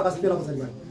akasifela abazali bakhe.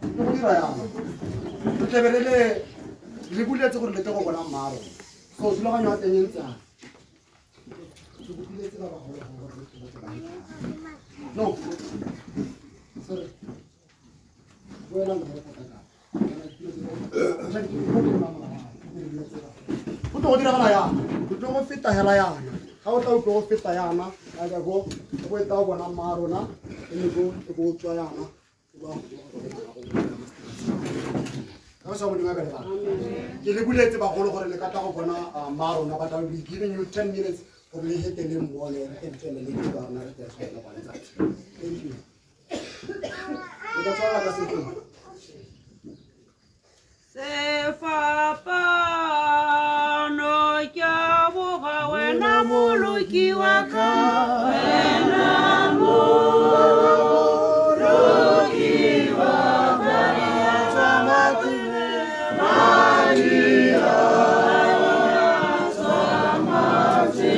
go dira yana re tleberele le buletse gore le tle go bona mmaro so thulaganyo ya teng e ntseng ke bopiletse ba bagolo gore re tle ba no sorry buena le go pataka o tlo go dira bana yana o tlo go feta hela yana ga o tla o tlo go feta yana ka go go eta go bona mmaro na e go tswa yana Ke le buletse bagolo gore le ka tla go bona marona but I will be giving you 10 minutes for me hit the wall and tell the lady to another person. Thank you. That's all I can say. Se fa pa no ya bo ga wena moloki wa ka wena moloki wa ka ya tsamati Maria tsamati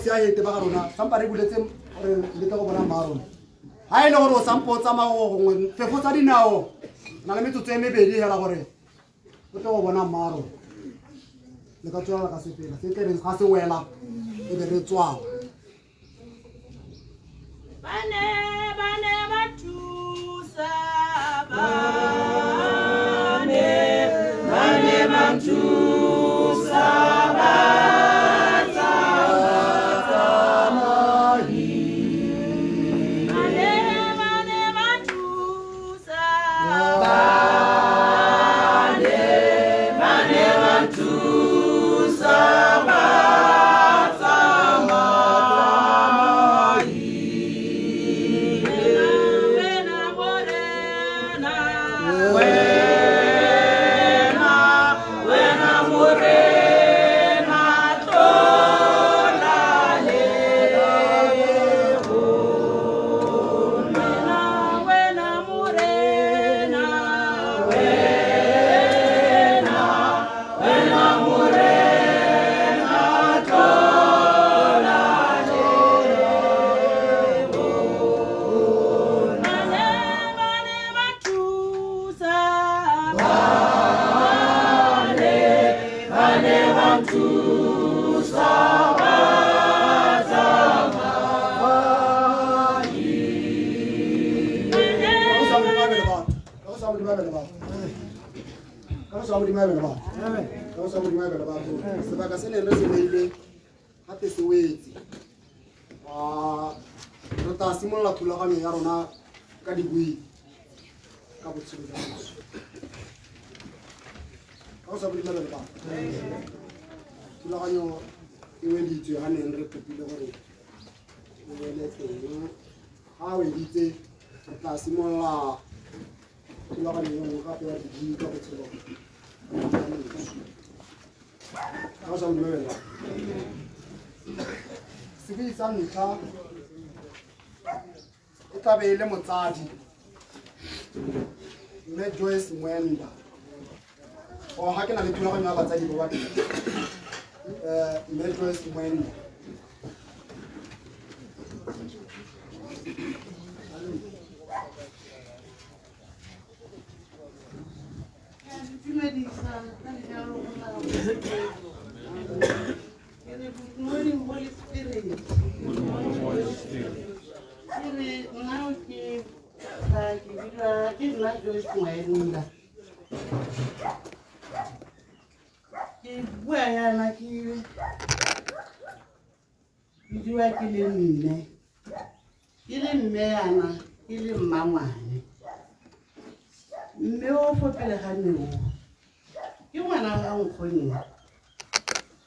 metsi a ete ba ga rona sampa re buletse gore le tle go bona mmarona ha ile gore o sampo o tsamao gongwe fefo tsa dinao na le metsotso e mebedi hela gore o tle go bona mmarona le ka tswela ka sepela se tle ga se wela e be re tswa bane ba thusa bane ba thusa sebaka se neng re se beile gape se wetse re tla simolola thulaganyo ya rona ka dibui ka botshelo jwa moso ka go sa bodimabele ba thulaganyo e weditswe ga neng re kopile gore o wele teng ga weditse re tla simolola thulaganyo e nngwe gape ya dibui ka botshelo sebui sa ntlha e tla be e le motsadi mme Joyce Mwenda o ga ke na le thulaganyo ya batsadi ba babedi mme Joyce Mwenda Good morning, Holy Spirit. Now give not Joyce Mwenda. Where I give you a killing me. Killing me, Anna, killing Mamma. No for Pelehanu. You want to have one.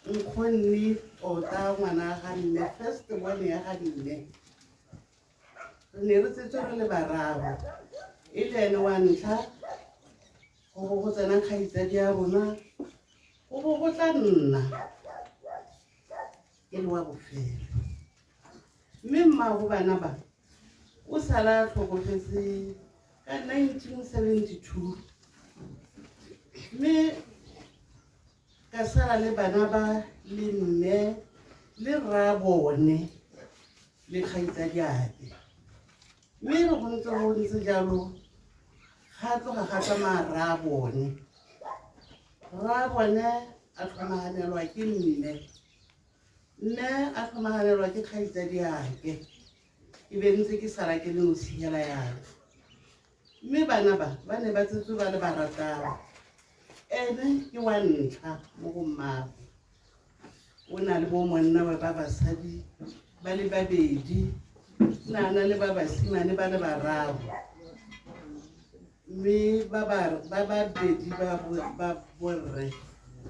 Nkgonne tota ngwana ga nne first one ya ga nne re ne re tsetse re le bararo e le ene wa ntlha go tsena kgaitsadi ya rona go tla nna e le wa bofelo mme mmago bana ba o sala tlhokofetse ka 1972 mme ka sala le bana ba le mme le rra bone le kgaitsadiate mme re go ntse jalo ga tloga ga tsamaya rra bone a tlhomaganelwa ke mme a tlhomaganelwa ke kgaitsadiake e be ntse ke sala ke le nosigela yalo mme bana ba ne ba tsetse ba le barataro ene ke wa ntlha mo go mmago o na le bo monna wa ba basadi ba le babedi na le ba basimane ba le bararo mme ba babedi ba borre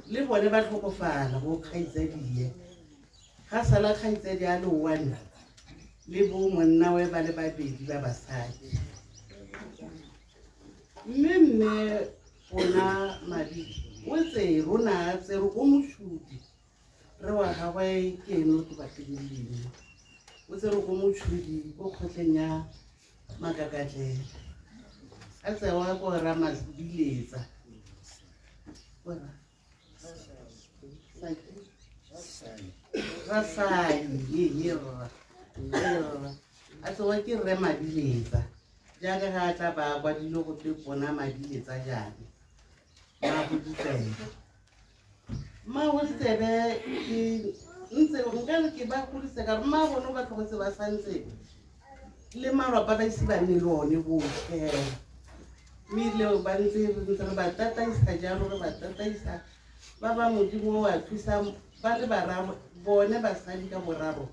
le bone ba tlhokofala bo kgaitsadie ga sala kgaitsadi a le one le bo monna wa ba le babedi ba basadi mme ona madi o tse rona tse re go motšhudi re wa gagwe ke ene o tobatleleleng o tse re go motšhudi o kgotleng ya makakatlela a tsewa ko ra mabiletsa kora rasadi a tsewa ke rre Madiletsa jaaka ga a tla ba kwadile go te bona Madiletsa jane Mmagoditsebe ntse nkare ke ba godise ka re mmagone ba tlhogetse ba santse le malwapa ba ise ba nne le one botlhe mme ebile ba ntse re ba tataisa jalo re ba tataisa ba ba modimo wa thusa ba le bararo bone basadi ka boraro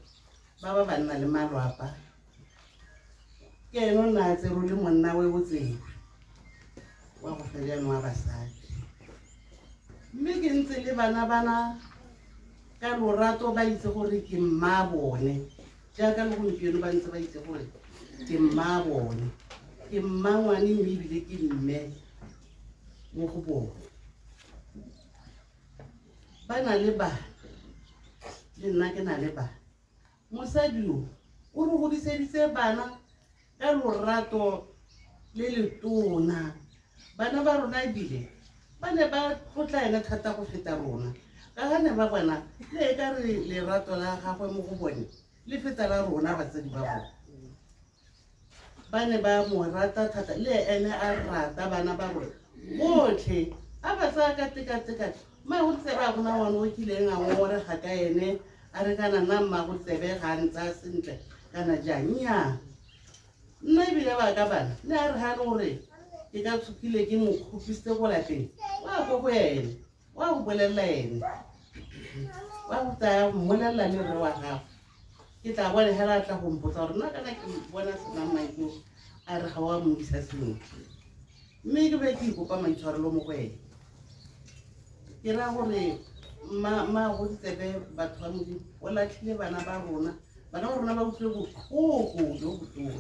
ba ba nna le malwapa ke eno nna tse ro le monna we botsebe wa go fela wa basadi mme ke ntse le bana ka lorato ba itse gore ke mma bone jaaka le gompieno ba ntse ba itse gore ke mma bone ke mma ngwane mme ebile ke mme mo go bone ba na le bana le nna ke na le bana mosadi o re godiseditse bana ka lorato le letona bana ba rona ebile ba ne ba tlotla ena thata go feta rona ka ga ne ba bona le e ka re lerato la gagwe mo go bone le feta la rona batsadi ba bone ba ne ba mo rata thata le ene a rata bana ba rona botlhe a ba tsaya ka teka Mmagoditsebe a gona ngwane o kileng a ngore ga ka ene a re kana nna Mmagoditsebe ga ntsa sentle kana jang nnyaa nna ebile ba ka bana le a re ga le gore ke ka tshokile ke mo khupisitse go lapeng wa go go ene wa go bolelela ene wa go tsaya mmolelela le rre wa gago ke tla bone hela a tla go mpotsa gore nna kana ke bona sena maiko a re ga wa mo isa sentle mme ke be ke ikopa maitshwarelo mo go ene ke ra gore Mmagoditsebe batho ba modimo o latlhile bana ba rona ba utlwile botlhoko jo botona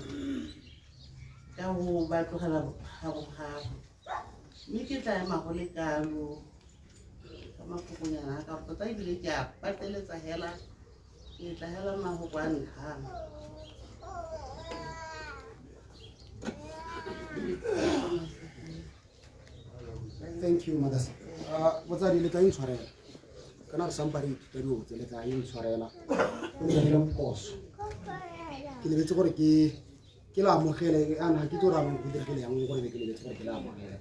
ka go ba tlogela gago mme ke tla ema go le kalo ka mafokonyana ka gore tota ebile ke a pateletsa hela ke tla hela mafoko a nkgang Thank you, Madas. Batsadi le tla intshwarela kana re sampa re ithuta diotse le tla intshwarela o ne le mposo ke lebetse gore ke la amogele ana ke tsora mo go direle yang gore ke lebetse gore ke la amogele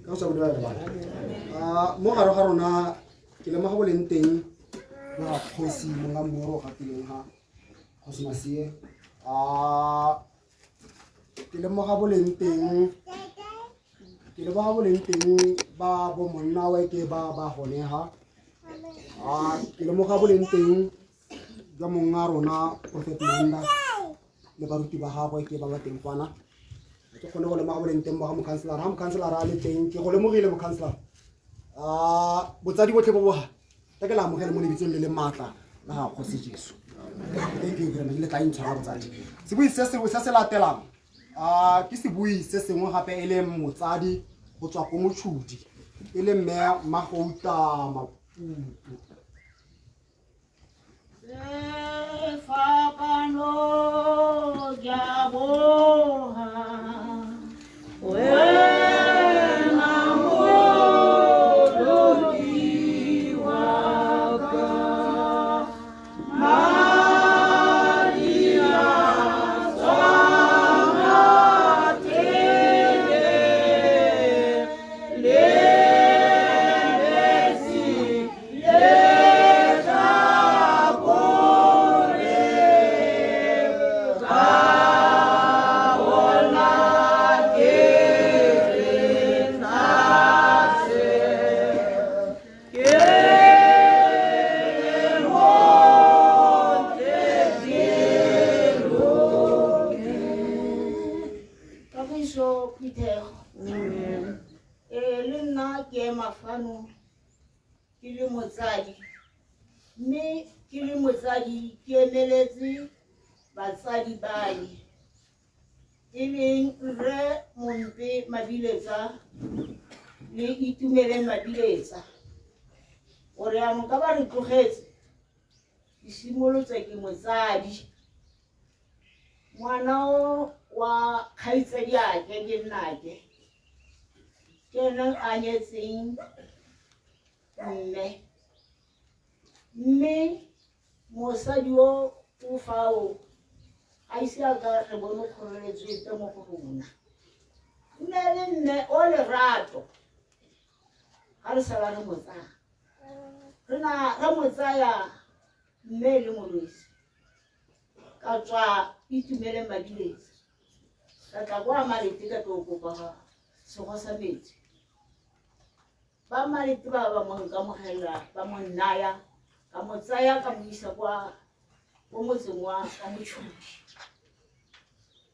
ka go sa bodwa re ba mo gare ga rona ke le mo ga boleng teng ba khosi mo nga moro ga tileng ha khosi masie ke le mo ga boleng teng ke le ba boleng teng ba bo monna wa ke ba gone ha ke le mo ga boleng teng ga monga rona Prophet Manda le baruti ba gagwe ke ba teng fana ke gone go le mo ga boleng teng ba ga mo counselor a le teng ke go le mo gile mo counselor botsadi botlhe bo boga ta ke la amogele mo lebitsong le le matla la ga go se Jesu thank you very much le tla intshwara botsadi se bui se se latelang ke se bui se sengwe gape e le motsadi go tswa go motshudi e le mme Magouta Maputo Fapano jaboha batsadi bane e leng Rre Mompe Madiletsa le Itumele Madiletsa gore ano ka ba re tlogetse ke simolotse ke motsadi ngwana wa kgaitsadi ake ke nnake ke ena a nyetseng mme mosadi o o fao a ise a ka re bone kgoreletso e te mo go rona nne le nne o lerato ga re sala re mo tsaya re mo tsaya mme le molwetse ka tswa itumele madiletse ka tla kwa malete ka tlo kopa ga sego sa metsi ba malete ba mo ka mogela ba mo nnaya ka mo tsaya ka mo isa kwa motseng wa ka motšhudi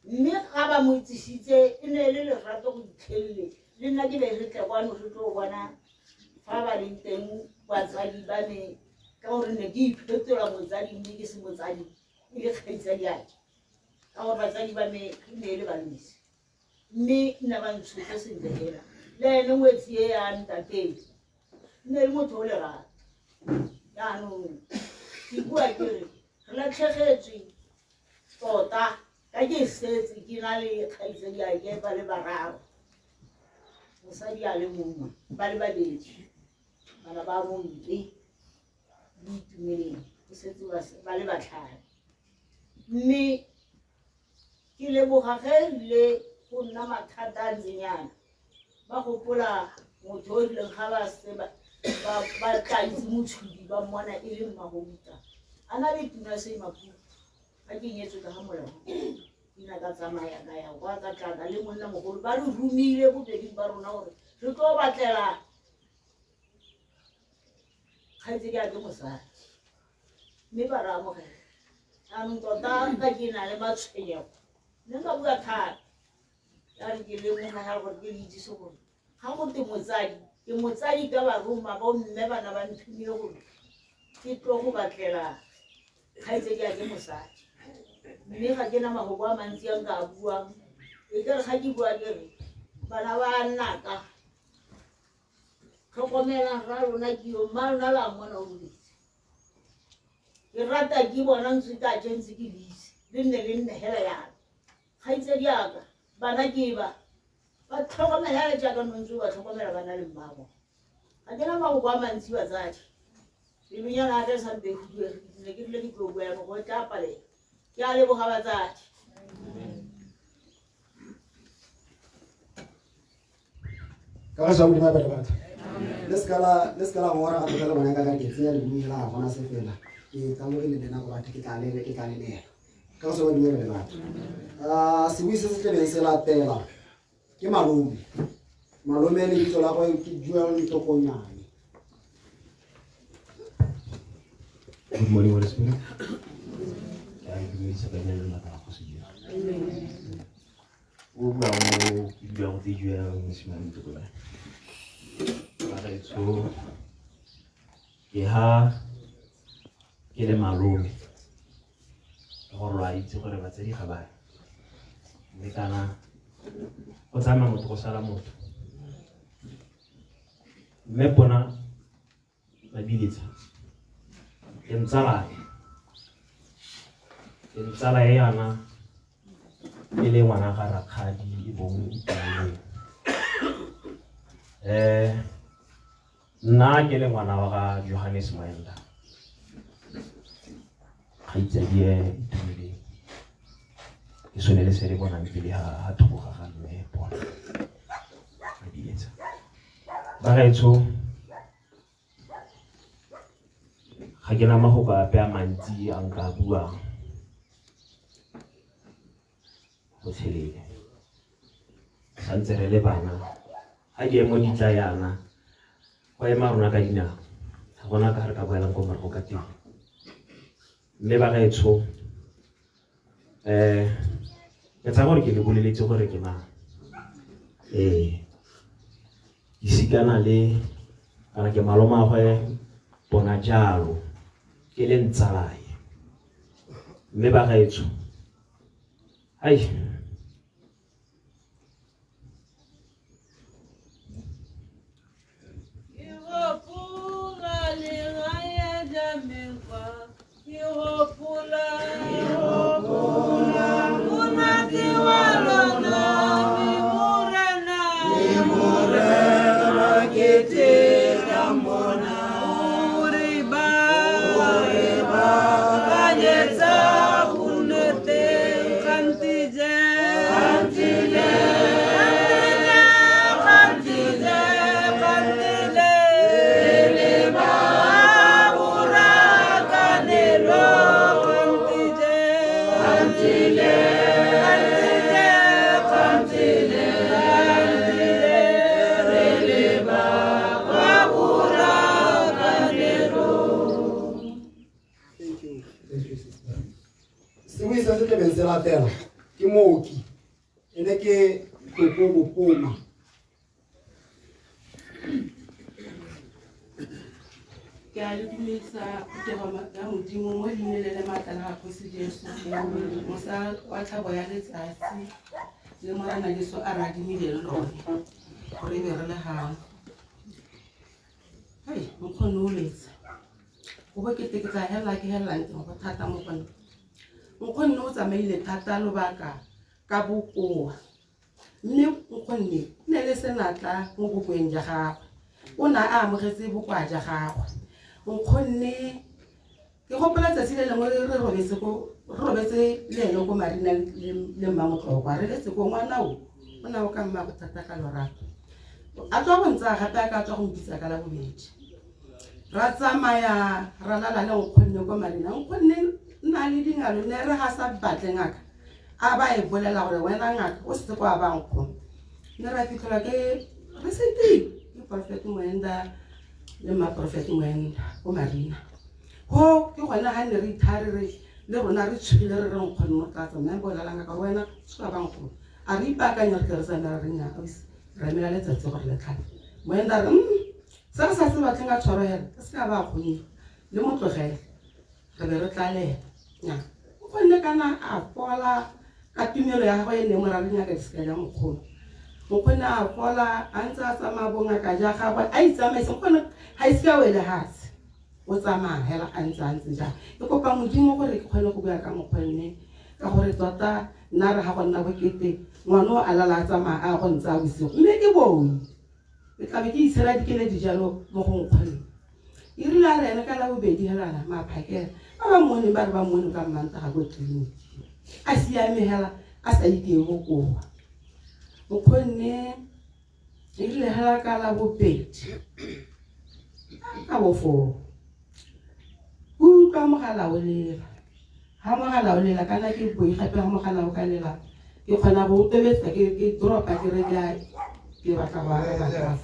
mme ga ba mo itsisitse e ne le lerato go itlhelele le nna ke be re tle kwano re tlo bona fa ba leng teng batsadi ba me ka gore ne ke iphetola motsadi mme ke se motsadi e le kgaitsadi yake ka gore batsadi ba me e ne e le balwetse mme nna ba ntshotse sentle fela le ene ngwetsi e ya ntateng nne le motho o lerato yaanong ke bua ke re re latlhegetswe tota ka ke setse ke na le kgaitsadi yake ba le bararo mosadi a le mongwe ba le babedi bana ba montle le itumeleng o setse ba le batlhano mme ke leboga ge le go nna mathata a ntsenyana ba gopola motho o rileng ga ba se ba tla itse motshodi ba mmona e le mmagouta a na le tuna se maputa ga ke nyetswe ka ga molao ina ka tsamaya ka ya kwa ka tlana le monna mogolo ba re rumile bobeding ba rona gore re tlo batlela kgaitsedi yake mosadi mme ba re amogela anong tota ka ke na le matshwenyego ne nka bua thata ya re ke lemoga ya gore ke le itsise gore ga gote motsadi ke motsadi ka baroma bo mme bana ba nthumile gore ke tlo go batlela kgaitsedi yake mosadi mme ga ke na magoko a mantsi a nka a buang e kere ga ke bua ke re bana ba nnaka tlhokomelang ra lona keo mma lona la mmona o boletse ke rata ke bona ntse ka tšentse ke leise le nne le nne hela yana kgaitsedi yaka bana ke ba tlhokomela le jaaka nontse ba tlhokomela bana le mmago ga ke na magoko a mantsi batsadi pelonyana a tla sampe ne ke rile ke tlo bua yano go tla palela ke a leboga batsadi ka ga sa modimo ba batho le skala ngora ga tla bona ka ke tsenya le bumi la gona se fela ke tsamogile le nako batho ke tla le nela ka go sa modimo ba batho se bui se se tlebeng se latela ke malome le ditso la go ke Joel Ntokonyane. Good morning, Holy Spirit. Sa kanya ng natako sa Diyos. Huwag na ako ibigay ako tiyo ang siman ito ko na. Para ito, kaya kile malumi. Ako rai ito ko rin batsari kabay. Hindi ka na, o tama mo ito ko sala mo ito. May po na nabilit. Yung tsara yana ile ngwana ga rakgadi e bong ipale nna ke le ngwana wa ga Johannes Maenda kgaitsedi itumele ke sone le se le bona pele ha thoboga ga mme bona a dietsa ba gaetsho ga ke na magoko ape a mantsi a nka buang go tshelele santse re le bana ga ke mo ditla yana go ema rona ka dinao ga gona ka re ka boelang ko morago ka teng mme ba gaetsho ke tsa gore ke le boleletse gore ke mang ke sikana le kana ke malomagwe bona jalo ke le ntsalaye mme ba gaetsho ai Uriba Se tla be se latela ke mooki ene ke Topo Bopoma. Ke a le dumedisa Phuthego ya Modimo mo leina le maatla la gago se Jesu mosa wa tlhabo ya letsatsi le morana Jesu a re adimileng lone gore be re le gang. Hei mokgone o letsa o bo kete ke tla hela ke helang teng go thata mo kone mokgone o tsamaile thata lobaka ka bokoa mme mokgone ne le senatla mo bokoeng ja gagwe o na a amogetse bokoa ja gagwe mokgone ke gopola tsatsi le lengwe re robetse le ene ko marina le mmamotlhokwa re letse ko ngwana o na o ka mma go thata ka lorato a tswa go ntsa gape a ka tswa go mpitsa ka la bobedi ra tsamaya ra lala le nkgonne ko marina nkgonne nna le dingalo ne re ga sa batle ngaka a ba e bolela gore wena ngaka o se kwa ba nkgo ne ra fitlhela ke re sete ke Prophet Moenda le Prophet Moenda ko marina ho ke gona ha ne re ithare re le rona re tshwile re re nkgonne mo tlatsa mme bolela ngaka wena se kwa ba nkgo a re ipakanya re tsena re nya re mela letsatsi gore le tlhale Moenda re se re sa se batleng a tshwaro hela se ka ba kgone le motlogele re be re tlalela nya o kgonne kana a fola ka tumelo ya gagwe e ne mo ra re nyaka disika ja mokgolo mokgone a fola a ntse a tsamaya bongaka ja gagwe a itsamaisa mokgone ga ise ka wele hatse o tsamaya hela a ntse ja ke kopa Modimo gore ke kgone go bua ka mokgone ka gore tota nna re ga go nna bokete ngwana o a lala a tsamaya a go ntse a bosigo mme ke bone ke tlabe ke itshela dikele dijalo mo go nkgone e rile a re ene ka la bobedi helana maphakela ba ba mmone ba re ba mmone ka mmanta ga ko tleliniki a siame hela a sa itee bokoa mokgone e rile hela ka la bobedi ka bofo utlwa mogala o lela ha mogala o lela kana ke boi gape ga mogala o ka lela ke kgona go tobetsa ke dropa ke re ke batla go araba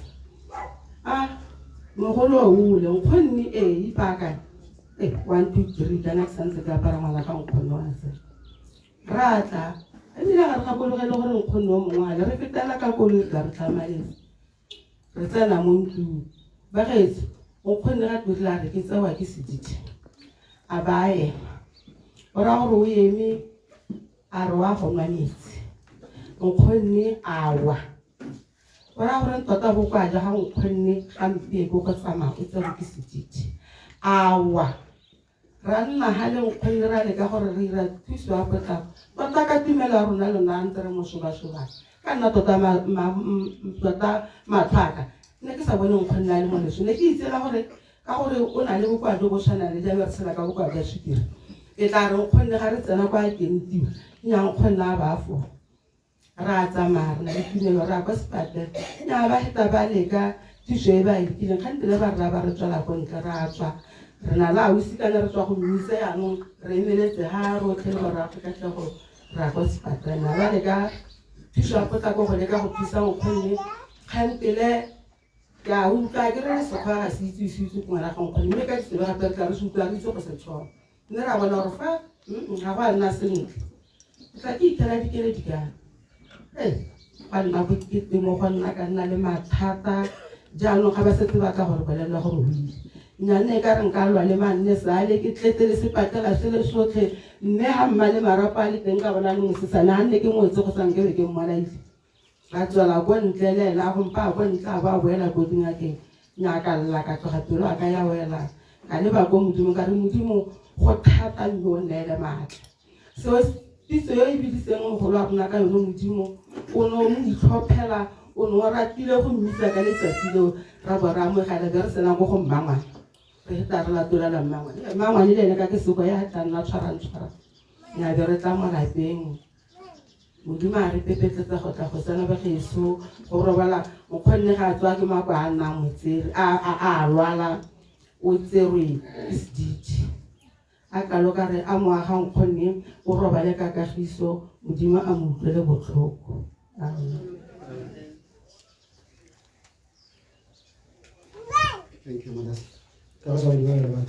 mogolo o ule nkgonne ipakanya 1 2 3 kana ke santse ka apara ngwana ka nkgonne wa se ratla ebile ga re gakologele gore nkgonne o mongwe ale re fetela ka koloi ka re tlhamaletse re tsena mo ntlong ba gaetse nkgonne ga tlorile a re ke tsewa ke sedidi a ba ema o ra gore o eme a re wa go nwa metsi nkgonne a wa o ra gore tota go kwa ja ga nkgonne ga mpeko go tsamaya o tsewa ke sedidi a wa ra nna ha le nkgonne ra leka gore re ira thuso ya potlako tota ka tumelo ya rona lona ntse re mosobasoba ka nna tota matlhaka ne ke sa bone nkgonne a le mo leso ne ke itsela gore ka gore o na le bokoa jo go tshwana le jabe re tshela ka bokoa jwa sukiri e tla re nkgonne ga re tsena kwa kentiwa nya nkgonne a ba fo ra tsamaya re na le tumelo ra kwa sepatela nya ba heta ba leka thuso e ba e dikileng kgantele ba rra ba re tswela ko ntle ra tswa re na la ausi kana re tswa go mmisa yanong re emeletse ha rotlhe le morago ka tlego ra kwa sepatela ba leka thuso ya potlako go leka go thusa nkgonne kgantele ka utlwa ke re sekgwa ga se itse ngwana ga nkgonne mme ka tsebe gape re tla re se utlwa re itse go se tshwara mme ra bona gore fa ga go a nna sentle tla ke ithela dikele dikana ga nna bokete mo go nna ka nna le mathata jaanong ga ba setse ba ka gore bolelela gore o ile nyane ka re nka lwa le manne sale ke tletse le sepatela se le sotlhe mme ga mma le marapo a le teng ka bona le mosesane ga nne ke ngwetse go sanke be ke mmolaile ga tswela ko ntle le ela go mpa ko ntle a ba boela ko dingakeng nyaka lla ka tloga pelo a ka ya wela ka leba ko Modimo ka re Modimo go thata mme o nneele maatla seo piso yo e bidiseng mogolo wa rona ka yone Modimo o ne o mo itlhophela o ne o ratile go mmisa ka letsatsi leo ra bo ra amogela be re sena ko go mmangwane re heta re latolela mmangwane le ene ka ke seko ya tla nna tshwarantshwara nya be re tla mo lapeng Modimo a re pepetletsa go tla go tsena bageso go robala nkgonne ga tswa ke mako a nnang motsere a lwala o tserwe ke sedidi a kalo ka re a mo agang kgonne o robale ka kagiso modimo a mo utlwele botlhoko. Amen. Thank you, Mother. Ka sa di bana ba.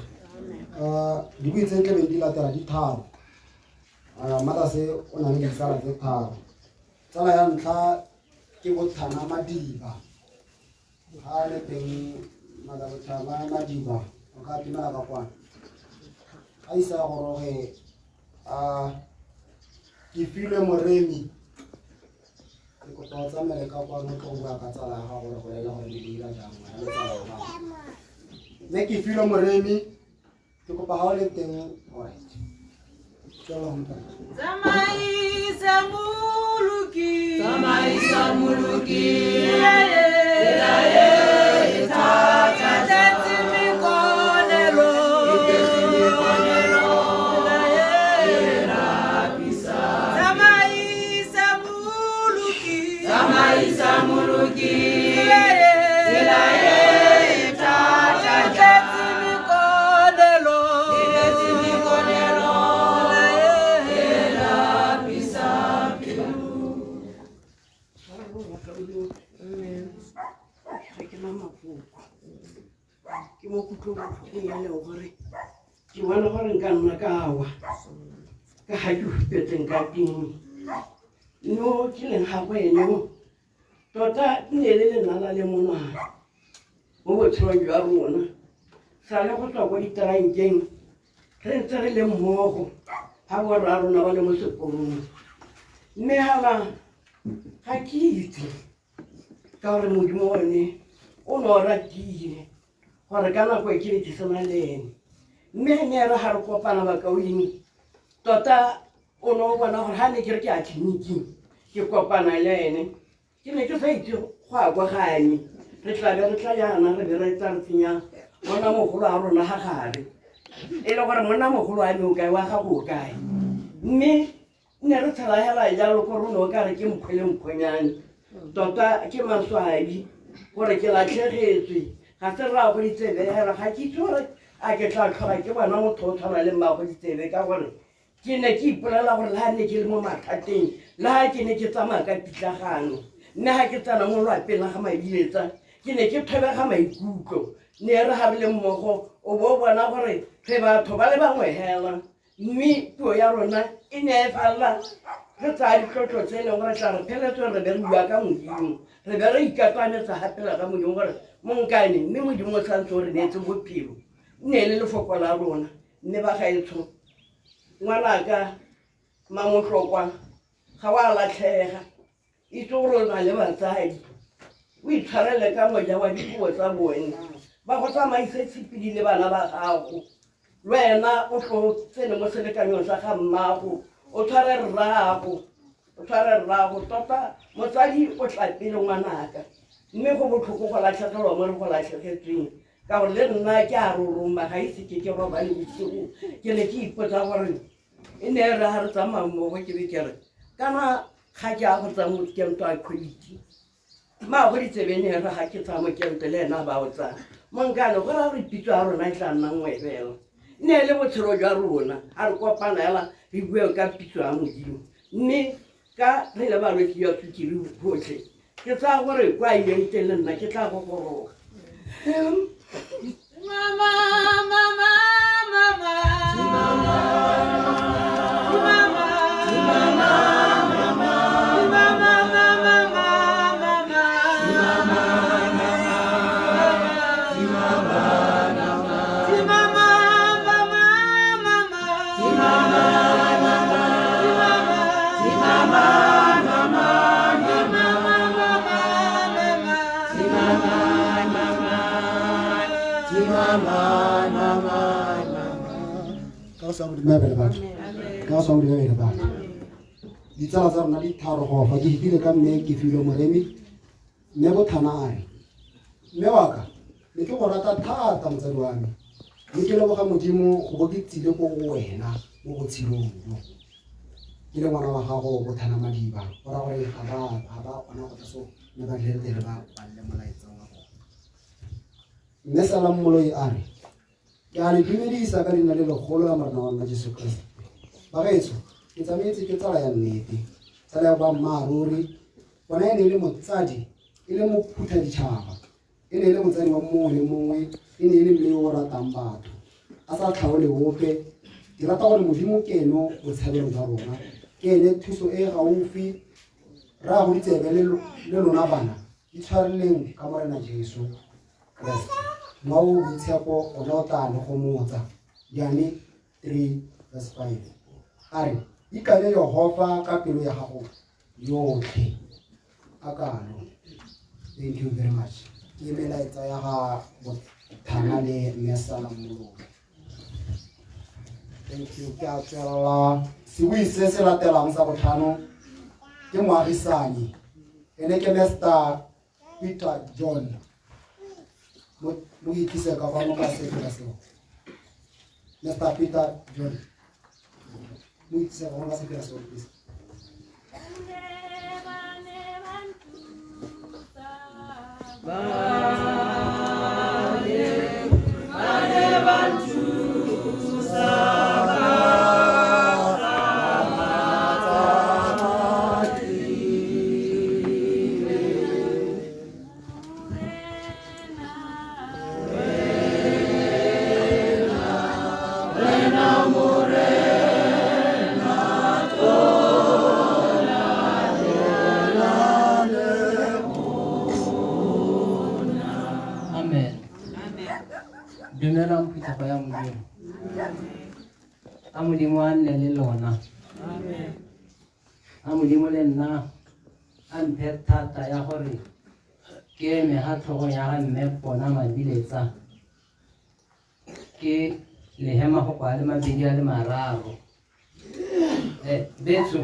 Di buitse ke ben di latela di tharo. Mother se o na le ditsala tse tharo. Tsala ya ntlha ke bothana madiba. Ha le teng Mother bothana madiba. O ka timela ka kwana. A isa goroge ke file moremi. Ke go tsamela ka kwana go bua ka tsala ga gore go lela gore di dira jang ya le tsala ga. Ne ke file moremi ke kopa ha le teng alright. Zamaisa muluki ke mo kutlo botlhoko ya le gore ke bona gore nka nna ka wa ka ga ke hupetseng ka teng no ke leng ga go ene tota ne le lenala le monwana mo botshelong jwa rona sa le go tswa ko diterankeng re ntse re le mmogo ga borra rona ba le mo sekolong mme ga ke itse ka gore modimo one o ne o ratile gore ka nako e ke le disana le ene mme ne re ga re kopana bakaodimo tota o ne o bona gore ga ne ke re ke a tleliniking ke kopana le ene ke ne ke sa itse go a kwa gane re tlabe re tla yana re be re tsa re tsenya monna mogolo a rona ga gare e le gore monna mogolo a me o kae wa gago o kae mme ne re tshela hela jalo ko rona o ka re ke mphole mphonyane tota ke maswadi gore ke latlhegetswe ga se ra go ditsebe hela ga ke itse gore a ke tla tlhola ke bona motho o tshwana le mmago ditsebe ka gore ke ne ke ipolela gore le ga ne ke le mo mathateng le ga ke ne ke tsamaya ka pitlagano mme ga ke tsena mo lwapeng la ga mabiletsa ke ne ke thobega maikutlo ne re ga re le mmogo o bo bona gore re batho ba le bangwe hela mme puo ya rona e ne e falela re tsaya ditlotlo tse e leng gore tla re pheletswe re be re bua ka modimo re be re ikapanetsa gapela ka modimo gore monkane mme modimo o tshwanetse gore neetse bophelo nne le lefoko la rona mme ba gaetsho ngwanaka mamotlokwa ga wa latlhega itse gore o na le batsadi o itshwarele ka moja wa dipuo tsa bone ba go tsamaise tshipidi le bana ba gago le wena o tlo tsene mo selekanyong sa ga mmago o tshware rrago tota motsadi o tlapile ngwanaka mme go botlhoko go latlhegelwa mo re go latlhegetsweng ka gore le nna ke a roroma ga ise ke robale bosigo ke ne ke ipotsa gore e ne re ga re tsamaya mmogo ke be ke re kana ga ke a go tsa mokento a quality maago ditsebene re ga ke tsa mokento le ena ba o tsaya monkane gore a re pitso ya rona e tla nna nngwe fela ne le botshelo jwa rona a re kopana hela re bue ka pitso ya modimo mme ka re le balwetse ya sukiri botlhe ke tsaya gore kwa ileng teng le nna ke tla go goroga ditsala tsa rona di tharo go fa ke file ka mme ke filo moremi mme bothana a re mme wa ka ne ke go rata thata motsadi wa me mme ke leboga modimo go bo ke tsile ko go wena mo botshelong jo ke le ngwana wa gago bothana madiba go ra gore ga ba kgona go tla so mme ba dlele ba balle molaetsa wa bona mme sala mmoloi a re ke a le dumedisa ka leina le legolo la Morena wa rona Jesu Kriste. Bagaetsho ke tsamaetse ke tsala ya nnete, tsala ya boammaaruri. Bona e ne e le motsadi, e le mophuthaditšhaba, e ne e le motsadi wa mongwe le mongwe, e ne e le mme yo o ratang batho a sa tlhaole ope. Ke rata gore Modimo ke ene botshabelo jwa rona, ke ene thuso e gaufi. Ra go ditsebe le lona bana itshwareleng ka Morena Jesu Kriste. Ngwao boitshepo o tla o tla le go motsa. Jane 3:5 a re ikanye Yehova ka pelo ya gago yotlhe. Akalo. Thank you very much. Ke melaetsa ya ga Bothana le Mesala Mololo. Thank you. Ke a tswela sebui se se latelang sa botlhano ke moagisani, ene ke Mr. Peter John. Mo ikise ka fa mo ka se ka seo. Mr. Peter John. Mo ikise ka mo ka se ka seo please. Dumelang phutego ya Modimo. A Modimo a nne le lona. A Modimo le nna a mphe thata ya gore ke eme ga tlhogo ya ga mme Pona Mabiletsa, ke lehema go kwa le mabedi a le mararo. Betso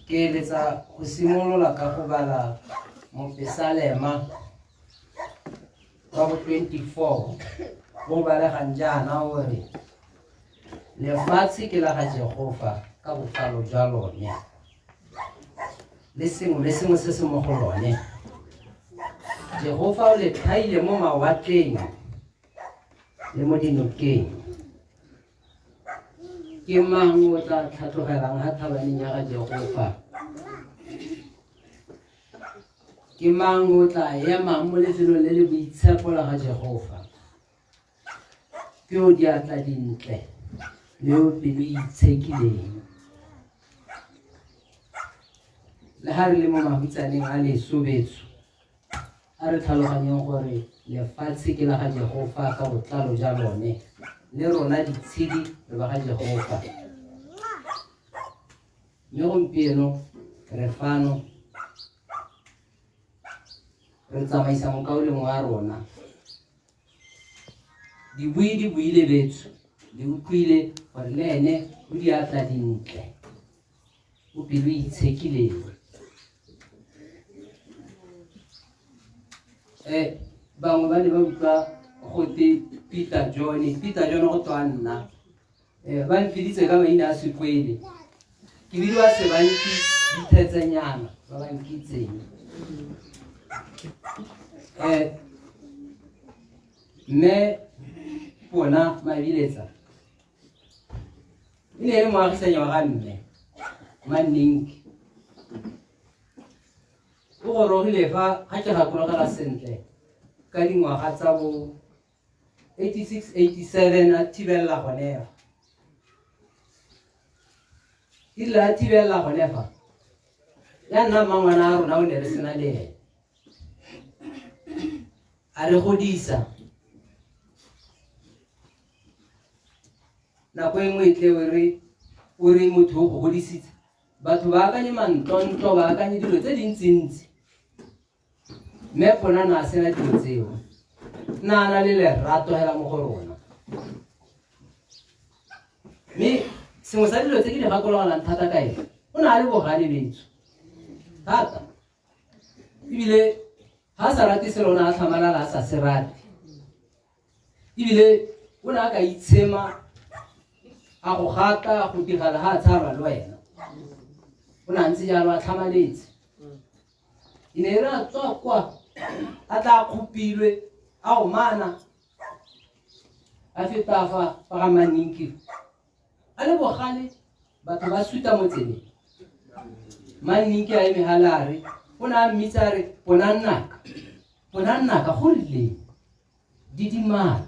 ke eletsa go simolola ka go bala Mopesalema wa bo 24 go balegang jaana gore lefatshe ke la ga Jehova ka botlalo jwa lone le sengwe le sengwe se se mo go lone. Jehova o le thaile mo mawatleng le mo dinokeng. Ke mang o tla tlhatlogelang ga thabaneng ya ga Jehova? Ke mang o tla emang mo lefelong le le boitshepo la ga Jehova? Ke o diatla dintle le o pelo itshekileng. Le ha re le mo mahutsaneng a leso betso, a re tlhaloganyeng gore lefatshe ke la ga Jehova ka botlalo jwa lone, le rona ditshedi re ba ga Jehova. Mme gompieno re fano re tsamaisa mokaoleng wa rona. Di buile betso, le utlwile gore le ene o diatla dintle, o pelo itshekileng. Bangwe ba ne ba utlwa gote Peter John go tswa nna. Ba mpiditse ka maina a sekwele. Ke bidiwa Sebanki Dithetsenyana ba ba nkitseng. Mme Pona Mabiletsa e ne e le moagisani wa ga mme Maninki. O gorogile fa ga ke gakologela sentle ka dingwaga tsa bo 86-87 a thibelela gonefa. Ile a thibelela gonefa ya nna mmangwana a rona o ne re sena le ene. A re godisa nako e nngwe tle o re motho o go godisitse, batho ba akanye mantlontlho, ba akanye dilo tse dintsintsi. Mme Pona na sena dilo tseo, na na le lerato hela mo go rona. Mme sengwe sa dilo tse ke di gakologelang thata ka ene, o na le bogale betso thata. Ebile ha sa rate selo na a tlhamalala a sa se rate. Ebile o ne a ka itshema a go gata go digala ha a tshaba le wena. O na ntse jalo a tlhamaletse. E ne re a tswa kwa a tla khupilwe a o mana a feta fa ga Maninki a le bogale batho ba suta mo tseleng Maninki a eme halare o na mmitsa re bona nnaka go rile didimala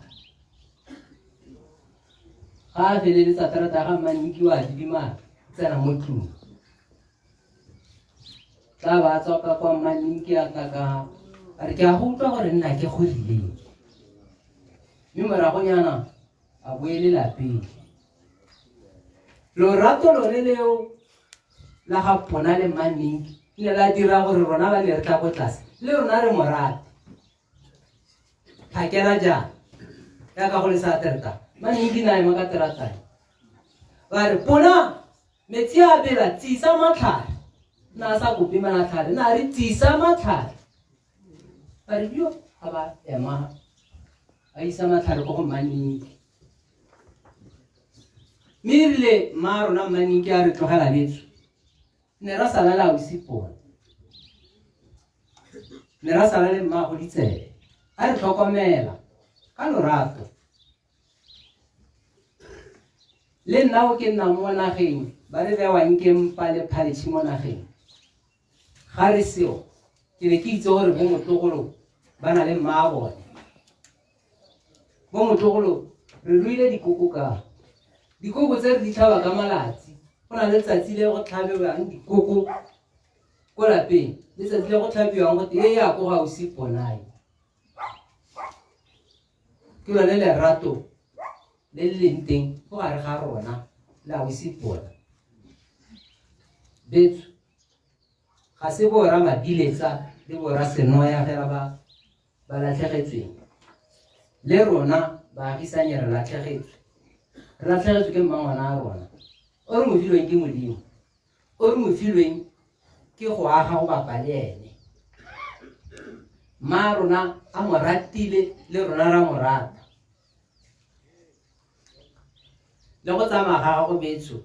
ga a feleletsa terata ga Maninki wa didimala tsena mo tlung tla ba tswa ka kwa Maninki a tla ka a re ke a go utlwa gore nna ke go rileng mme moragonyana a boele lapeng lorato lone leo la ga Pona le Maninki le la dira gore rona ba le re tla go tlase le rona re morate phakela jana ya ka go le sa terata Maninki na ema ka terata ba re Pona metsi a bela tsisa matlhare na sa kope matlhare na re tsisa matlhare ba re yo a ba ema a isa matlhare go Maninki mirile ma rona Maninki a re tlogela letso ne ra sala la ausi Pona ne ra sala le mma go ditsele a re tlhokomela ka lorato le nna o ke nna mo nageng ba re bewa nkempa le phaletšhe mo nageng ga re seo ke ne ke itse gore bo motlogolo ba na le mma a bone bo motlogolo re ruile dikoko ka dikoko tse re di tlhaba ka malatsi go na le letsatsi le go tlhabelwang dikoko ko lapeng letsatsi le go tlhabiwang gote e ya ko ga ausi Ponae ke lone lerato le le leng teng go gare ga rona le ausi Pona betso ga se bora Mabiletsa le bora Senoya fela ba latlhegetseng le rona baagisanye re latlhegetswe ke mmangwana a rona o re mo filweng ke Modimo o re mo filweng ke go aga go bapa le ene ma rona a mo ratile le rona ra mo rata le go tsamaya ga go betso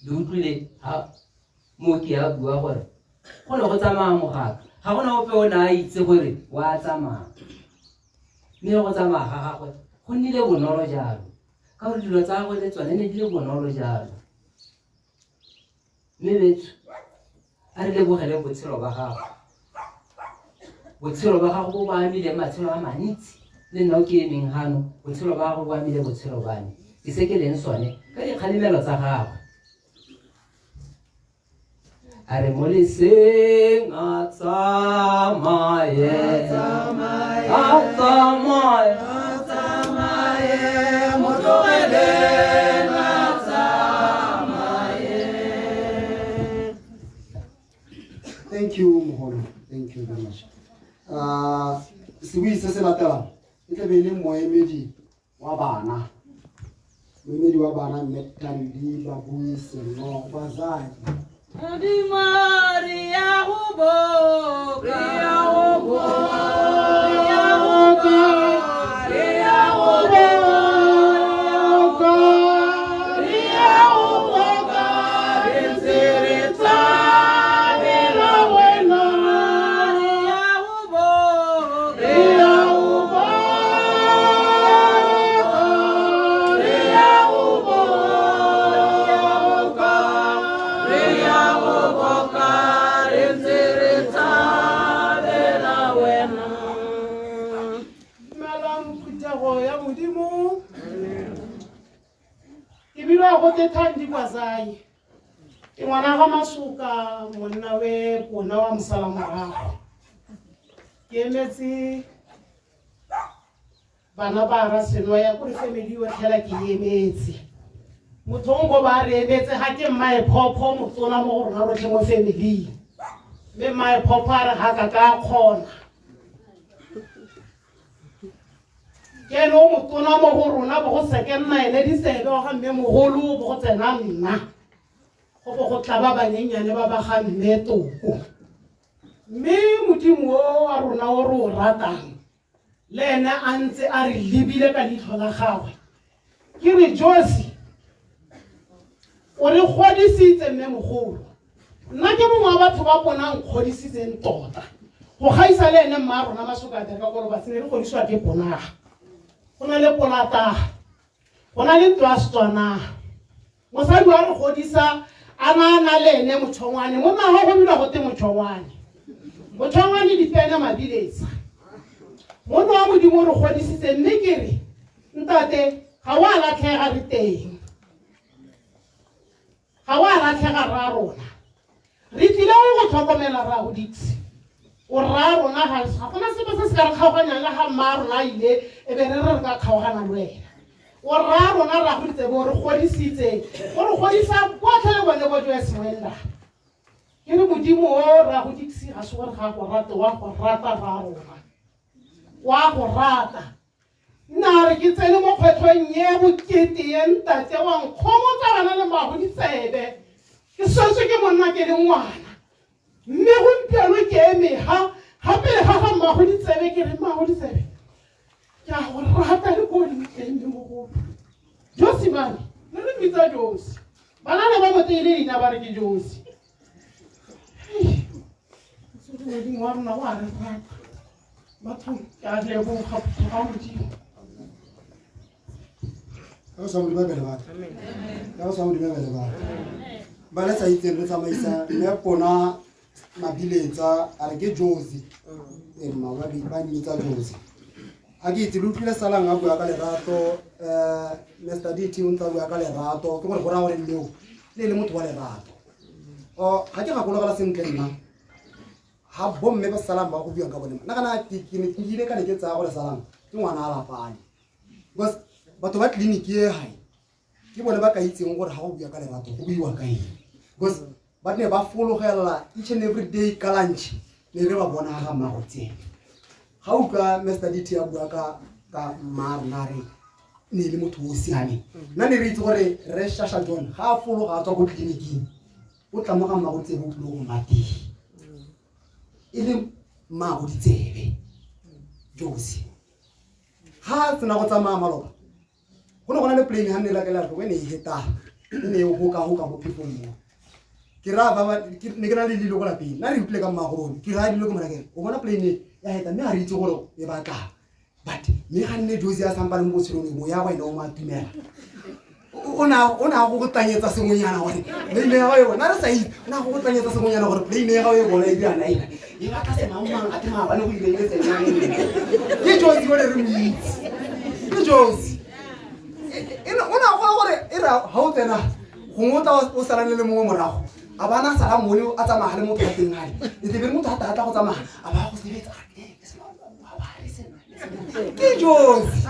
le utlwile mo ke a bua gore go ne go tsamaya mogaka ga gona ope o ne a itse gore wa tsamaya mme go tsamaya ga gagwe go nnile bonolo jalo ka gore dilo tsa gagwe le tsone ne di le bonolo jalo mme betso a re lebogele botshelo ba gago bo bo amile matshelo a mantsi le nna o ke emeng gano botshelo ba gago bo amile botshelo ba me ke se ke leng sone ka dikgalemelo tsa gagwe a re mo leseng a tsamaye mo tlogeleng a tsamaye. Thank you, Moholo. Thank you very much. Se se latelang e tla be le moemedi wa bana. Moemedi wa bana Methandi Babui Seno Bazadi. Thandi Bazai ke ngwana ga Masuka monna we Pona wa mosala morago ke emetse bana ba ra Senoya go re family yo tlhela ke emetse motho o go ba re emetse ha ke mmae phopho motsona mo go rona rotlhe mo family me mmae phopho a re ha ka kgona ke no motona mo go rona bo go sekenna ene di sebe ga mme mogolo bo go tsena nna go tla ba banyenyane ba ba ga mme toko mme Modimo wa rona o re o ratang le ena a ntse a re lebile ka leitlho la gagwe ke re Josi o re godisitse mme mogolo nna ke mongwe wa batho ba bonang godisitseng tota go gaisa le ene mma rona Masuka ka gore ba se re godiswa ke Pona go na le Polata go na le ntwa ya Setswana mosadi wa re godisa a na le ene motshongwane mo na go bile go te motshongwane dipene mabiletsa mo no wa modimo re godisitse mme ke re ntate ga wa latlhega re teng ga wa latlhega ra rona re tlile go tlhokomela ra go ditse o ra rona ga gona sepe se se ka re kgaoganyang le ga mma rona ile e be re ka kgaogana le wena o ra rona ra go ditse bo re godisitse o re godisa botlhe le bone bo jwa semwenda ke re modimo o ra go ditse ga se gore ga go rata wa go rata ra rona wa go rata nna re ke tsene mo kgwetlhong ye bokete ye ntate wa nkgomotsa bana le mago ditsebe ke setswe ke monna ke le ngwana mme gompieno ke eme gape le ga mmago ditsebe ke re mmago ditsebe ke a go rata le ko dintleng le mogolo Josi mane le re bitsa Josi bana le ba moteile dina ba re ke Josi modimo wa rona wa re rata batho ka lebo ga modimo ka sa mo dimabele ba le sa itseng re tsamaisa mme pona mabiletsa a re ke Josi ba nitsa Josi a ke itse lutlile salang a bua ka lerato Mr. DT o ntsa bua ka lerato ke gore go ra gore leo le motho wa lerato ga ke gakologela sentle nna ha bomme ba salang ba go bua ka bone nna kana ke ile ka le ke tsaya go le salang ke ngwana a lapane because batho ba clinic ye hai ke bone ba ka itseng gore ha go bua ka lerato go buiwa ka eng because ba ne ba fologela each and every day ka lunch le re ba bona ga mmago tsene ga o ka Mr. DT ya bua ka marnare ne le motho o siane nna ne re itse gore re Shasha John ga a fologa a tswa ko tleliniking o tla mo ga mmago tsebe o tlile go mati e le mmago ditsebe Josi ha tsena go tsamaya maloba go ne go na le plane ha nne la ka la go ne e heta ne o go ka mo people mo ke ra ba ne ke na le lilo go la pele na re utlwe ka mmagolo ke ra dilo go mara ke o bona plane ya heta mme a re itse gore e batla but me ga nne Josi a sampa le mo tshilong mo ya wena o matumela ona go tanyetsa sengonyana gore plane ya gae bona re sa itse ona go tanyetsa sengonyana gore plane ya gae bona e diana e batla se mamang a tema ba ne go ile tsena ke Josi gore re mo itse ke Josi ona go gore e ra ha o tsena go ngota o sala le mongwe morago a bana sala mone a tsamaya le motho a teng gae e tebe motho a tata go tsamaya a ba go sebetsa ke Josi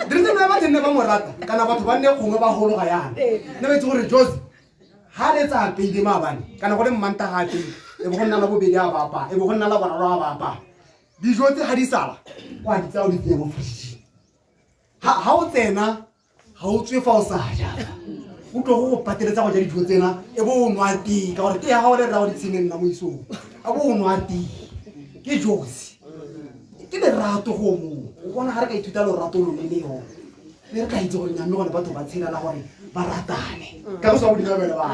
dire nna ba tenne ba morata kana batho ba nne gongwe ba holo ga yana ne ba itse gore Josi ha le tsa peile maabane kana go le mmanta ga teng e bo go nna la bobedi a bapa e bo go nna la boraro a bapa dijo tse ga di sala kwa di tsao di tse mo fridge ha o tsena ha o tswe fa o sa ja o tlo go pateletsa go ja dijo tsena e bo o nwa ti ka gore ke ya ga o le ra o di tsene nna mo isong a bo o nwa ti ke Josi ke le rato go mo o bona ga re ka ithuta le rato lo le leo le re ka itse gore nyamme gone batho ba tshela la gore ba ratane ka go sa go dinabela ba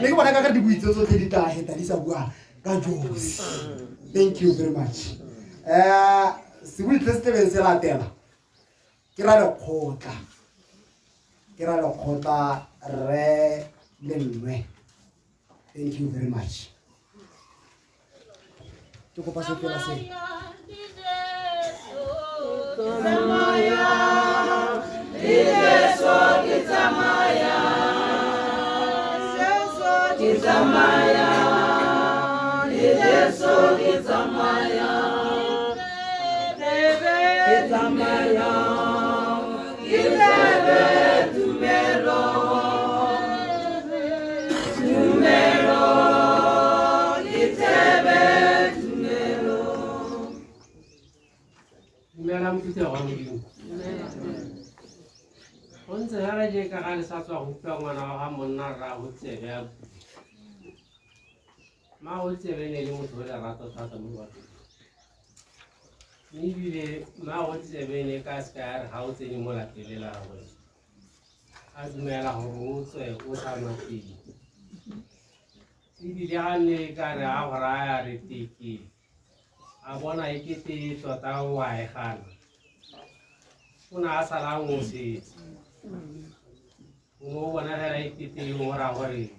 le ke bona ka di buitse tsotlhe di tla heta di sa bua ka Josi thank you very much se bui tle se se latela ke ra lekgotla re le nwe thank you very much ke kopa se fela se Once ha re je ka ga le sa tswa go pwa ngwana wa ga monna ra go tsebe ma o tsebe ne le motho le rata thata mo batho ni bile ma o tsebe ne ka ska re ha o tsene mo lapele la gago a dumela gore o tswe o sa matile bile ga ne ka re a gore a re tiki a bona e kete tota wa e gana ona a sala ngo se Mo bona hela itite mo ra gore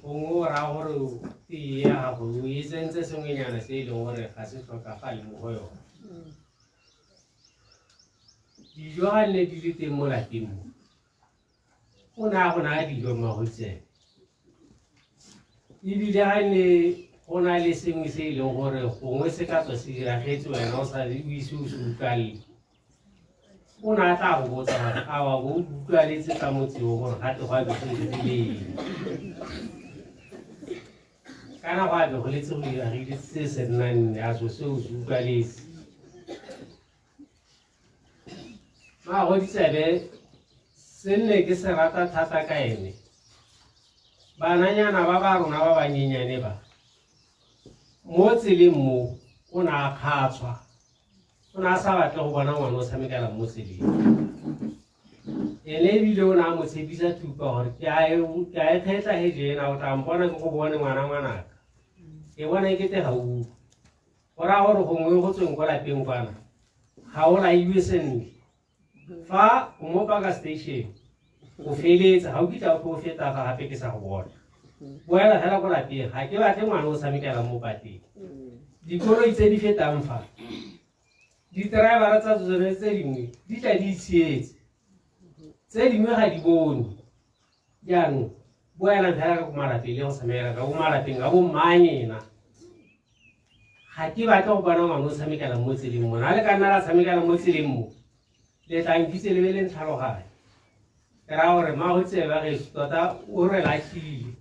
o ra gore ti ya go e sentse sengwenyana se ile gore ga se tlhokagale mo go yona. Dijo ga ne di le teng mo lapeng mo o na go na dijo Mahotsebe ebile ga ne go na le sengwe se e leng gore gongwe se ka tswa se diragetse wena o sa o ise o se utlwalele o na tla go botsa gore a wa go utlwaletse ka motse o gore gate go a be go dirileng kana go a be go letse go diragile se se nnang a so se o se utlwaletse Mahotsebe se nne ke se rata thata ka ene bananyana ba ba rona ba banyenyane ba mo tseleng mo o na kgatswa o na sa batle go bona ngwana o tshamekela mo tseleng ene ebile o na mo tshepisa thupa gore ke a e kgetla he jena o tla mpona ke go bone ngwanaka ke bona ekete ga o go raya gore gongwe go tsweng ko lapeng kwana ga o laiwe sentle fa o mo Parker Station o feletsa ga o kitla o tlo feta fa gape ke sa go bona boela fela ko lapeng ga ke batle ngwana o tshamekela mo pateng dikoloi tse di fetang fa di-driver tsa tsone tse dingwe di tla di itshietse tse dingwe ga di bone jaanong boela fela ka ko malapeng le go tshamekela ka ko malapeng ka bo mmanyena ga ke batle go bona ngwana o tshamekela mo tseleng mo na le ka nna la tshamekela mo tseleng mo le tla nkitse le be le ntlhaloganye ke raya gore Mahotsebe gaetsho tota o re latlhile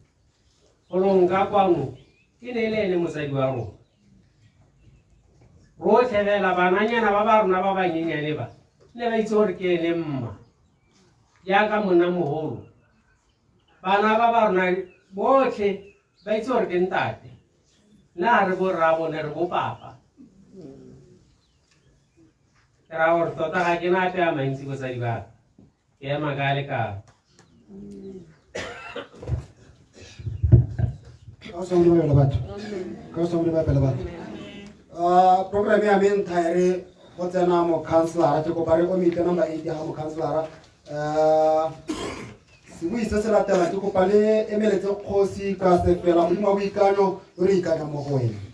golong ka kwano ke ne le ene motsadi wa rona rotlhe fela bananyana ba ba rona ba banyenyane ba ne ba itse gore ke ene mma jaaka monna mogolo bana ba ba rona botlhe ba itse gore ke ntate nna ga re bo rra bone re bo papa ke raya gore tota ga ke nape a mantsi botsadi baka ke ema ka lekano program ya me entire go tsena mo counselara ke kopa re omite number 8 ga mo counselara se buise se latela ke kopa le emeletse kgosi ka se fela modimo wa boikanyo o re ikanya mo go wena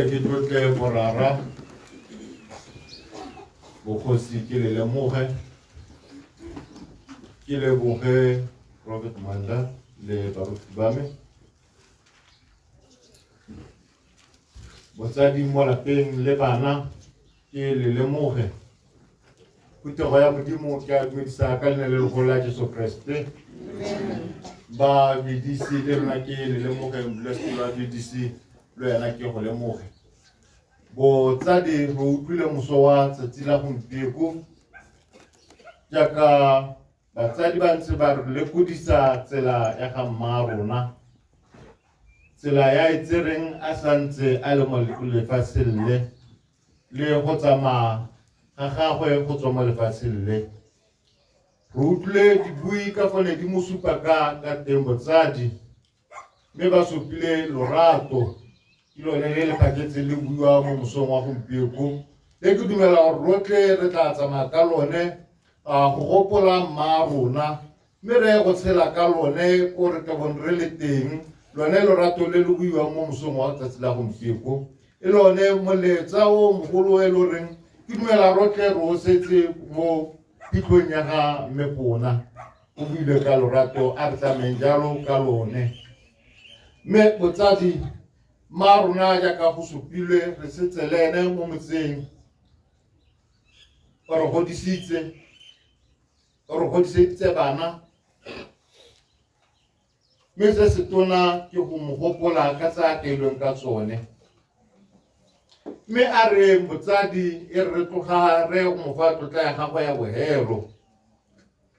ke tlotle borara bokgosi ke le lemoge ke leboge Prophet Manda le baruti ba me botsadi mo lapeng le bana ke le lemoge putego ya modimo ke a dumedisa ka leina le legolo la Jesu Kriste ba bidisi le rona ke le lemoge blessed ba bidisi le yana ke go lemoge botsadi re utlwile moso wa tsatsi la gompieko jaaka batsadi ba ntse ba re lekodisa tsela ya ga mma rona tsela ya itsereng a santse a le mo lefatsheng le go tsamaya ga gagwe go tswa mo lefatsheng le re utlwile dibui ka fone di mo supa ka teng botsadi mme ba supile lorato lone le paketse le buiwa mo mosong wa gompieko le ke dumela gore rotlhe re tla tsamaya ka lone go gopola mma rona mme re go tshela ka lone o re ka bon re le teng lone lorato le le buiwang mo mosong wa tsatsi la gompieko e lone moletsa o mogolo e le reng ke dumela rotle re o setse mo phitlhong ya ga mmepona o buile ka lorato a re tlameng jalo ka lone mme botsadi ma rona jaaka go supilwe re setse le ene mo motseng o re godisitse bana mme se se tona ke go mo gopola ka tsa a kailweng ka tsone mme a re motsadi e re tloga re go mo fa tlotla ya gagwe ya bohero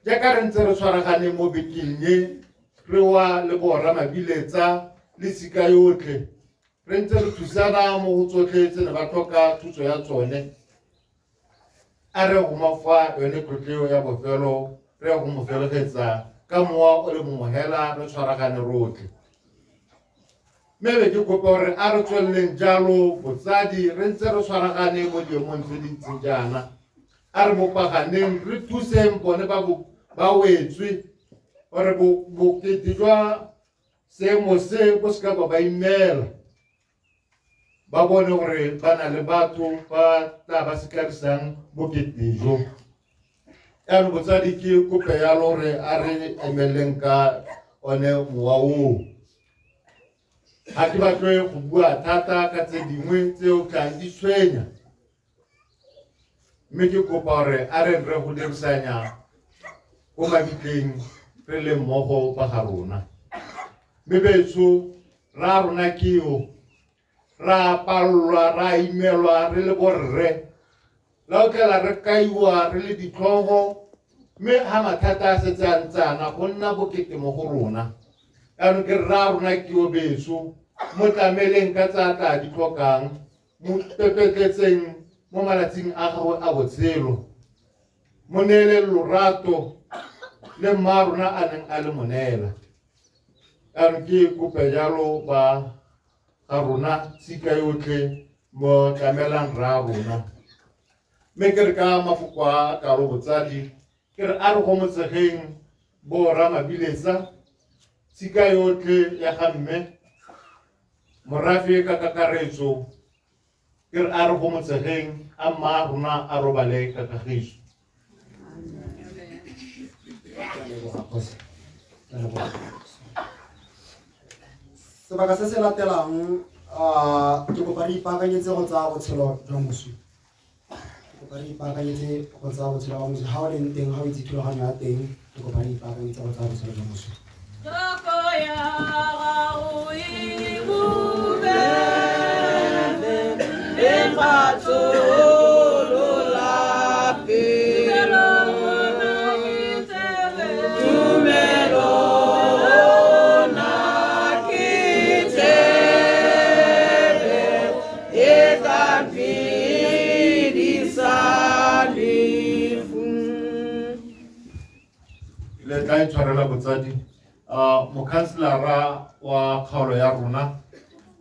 jaaka re ntse re tshwaragane mo bekeng e re wa le borra mabiletsa le sika yotlhe re ntse re thusana mo go tsotlhe tse ne ba tlhoka thuso ya tsone a re go mafa yone tlotleo ya bofelo re go mo felegetsa ka mowa o le mongwe hela re tshwaragane rotlhe mme be ke kopa gore a re tsweleleng jalo botsadi re ntse re tshwaragane mo diemong tse di ntseng jaana a re bopaganeng re thuseng bone ba wetswe gore bokete jwa seemo se bo seka ba imela ba bone gore ba na le batho ba tla ba sekarisang bokete jo yaanong botsadi ke kope yalo gore a re emeleng ka one mowa oo ga ke batle go bua thata ka tse dingwe tseo tlang di tshwenya mme ke kopa gore a re go dirisanya ko mabitleng re le mmogo ba ga rona mme betso ra rona keo ra palelwa ra imelwa re le borre la o tlela re kaiwa re le ditlhogo mme ha mathata a setse a ntsana go nna bokete mo go rona yaanong ke ra rona keo betso mo tlameleng ka tsa tla di tlhokang mo pepetletseng mo malatsing a gagwe a botshelo mo neele lorato le mma rona a neng a le monela yaanong ke kope jalo ba ga rona sika yotlhe mo tlamelang ra rona mme ke re ka mafoko a karo botsadi ke re a re go motsegeng bo ramabiletsa sika yotlhe ya ga mme morafe ka kakaretso ke re a re go motsegeng a mma rona a robale ka kagiso sebaka se se latelang ke kopa re ipaakanyetse go tsaya botshelo jwa moswi kopa re ipaakanyetse go tsaya botshelo jwa moswi ga o leng teng ga o itse thulaganyo ya teng ke kopa re ipaakanyetse go tsaya botshelo jwa moswi Toko ya gago e bobebe, e kgatlholola pelo. Tumelo na ke tsebe, e ka phedisa lefu. le tla itshwarela botsadi mokhanselara wa kgaolo ya rona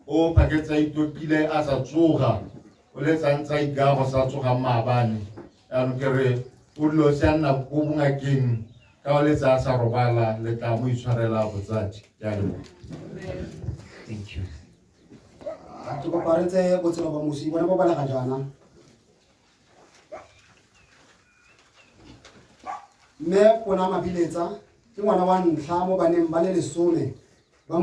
o phaketsa itokile a sa tsoga o le tsantsa ikago sa tsoga maabane yaanong ke re o dilo se a nna ko bongakeng ka o letsa a sa robala le tla mo itshwarela botsadi jalo Thank you. ke kopa re tse botshelo ba moswi bona bo balega jaana mme pona mabiletsa ke ngwana wa ntlha mo baneng ba le 10 ba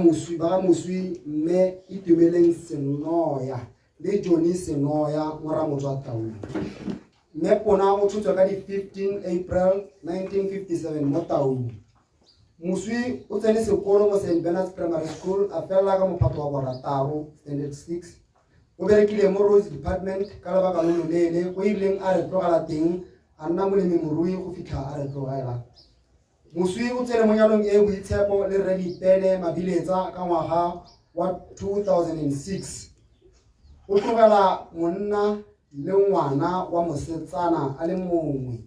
ga moswi mme Itumeleng Senoya le Johnny Senoya mo Ramotswa Taung mme pona o thutswa ka di 15 April 1957 mo Taung moswi o tsene sekolo mo St. Bernard's Primary School a fela ka mophato wa borataro standard 6 o berekile mo Rose Department ka lebaka lo loleele go ileng a re tlogela teng a nna molemirui go fitlha a re tlogela moswi o tsene mo nyalong e boitshepo le Rre Dipele Mabiletsa ka ngwaga wa 2006 o tlogela monna le ngwana wa mosetsana a le mongwe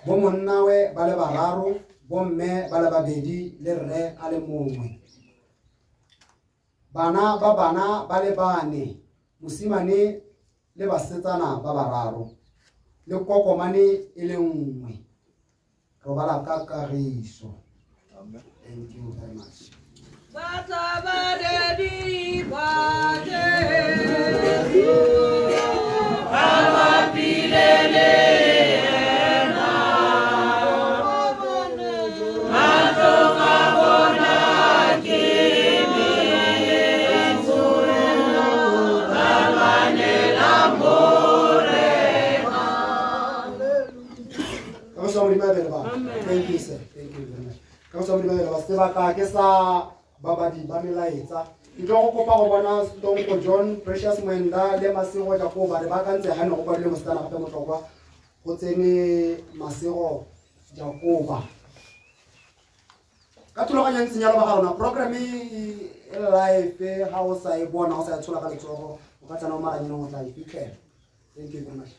bo monna we ba le bararo bo mme ba le babedi le rre a le mongwe bana ba le bane mosimane le basetsana ba bararo le kokomane e le nngwe Ro bala ka Kagiso. Thank you very much. Thank you, sir. Thank you very much. Ka so mri ba sebaka ke sa babadi ba melaetsa. Ntlo go kopa go bona Tonko John Precious Mwenda le Masego ja go ba re ba ka ntse ha ne go ba le mostana gape motlokwa go tsene Masego ja go ba. Ka tuloganya ntsenyalo ba ga rona program e live ha o sa e bona o sa tshola ka letsogo o ka tsana o maranyeng o tla e fitlhela. Thank you very much.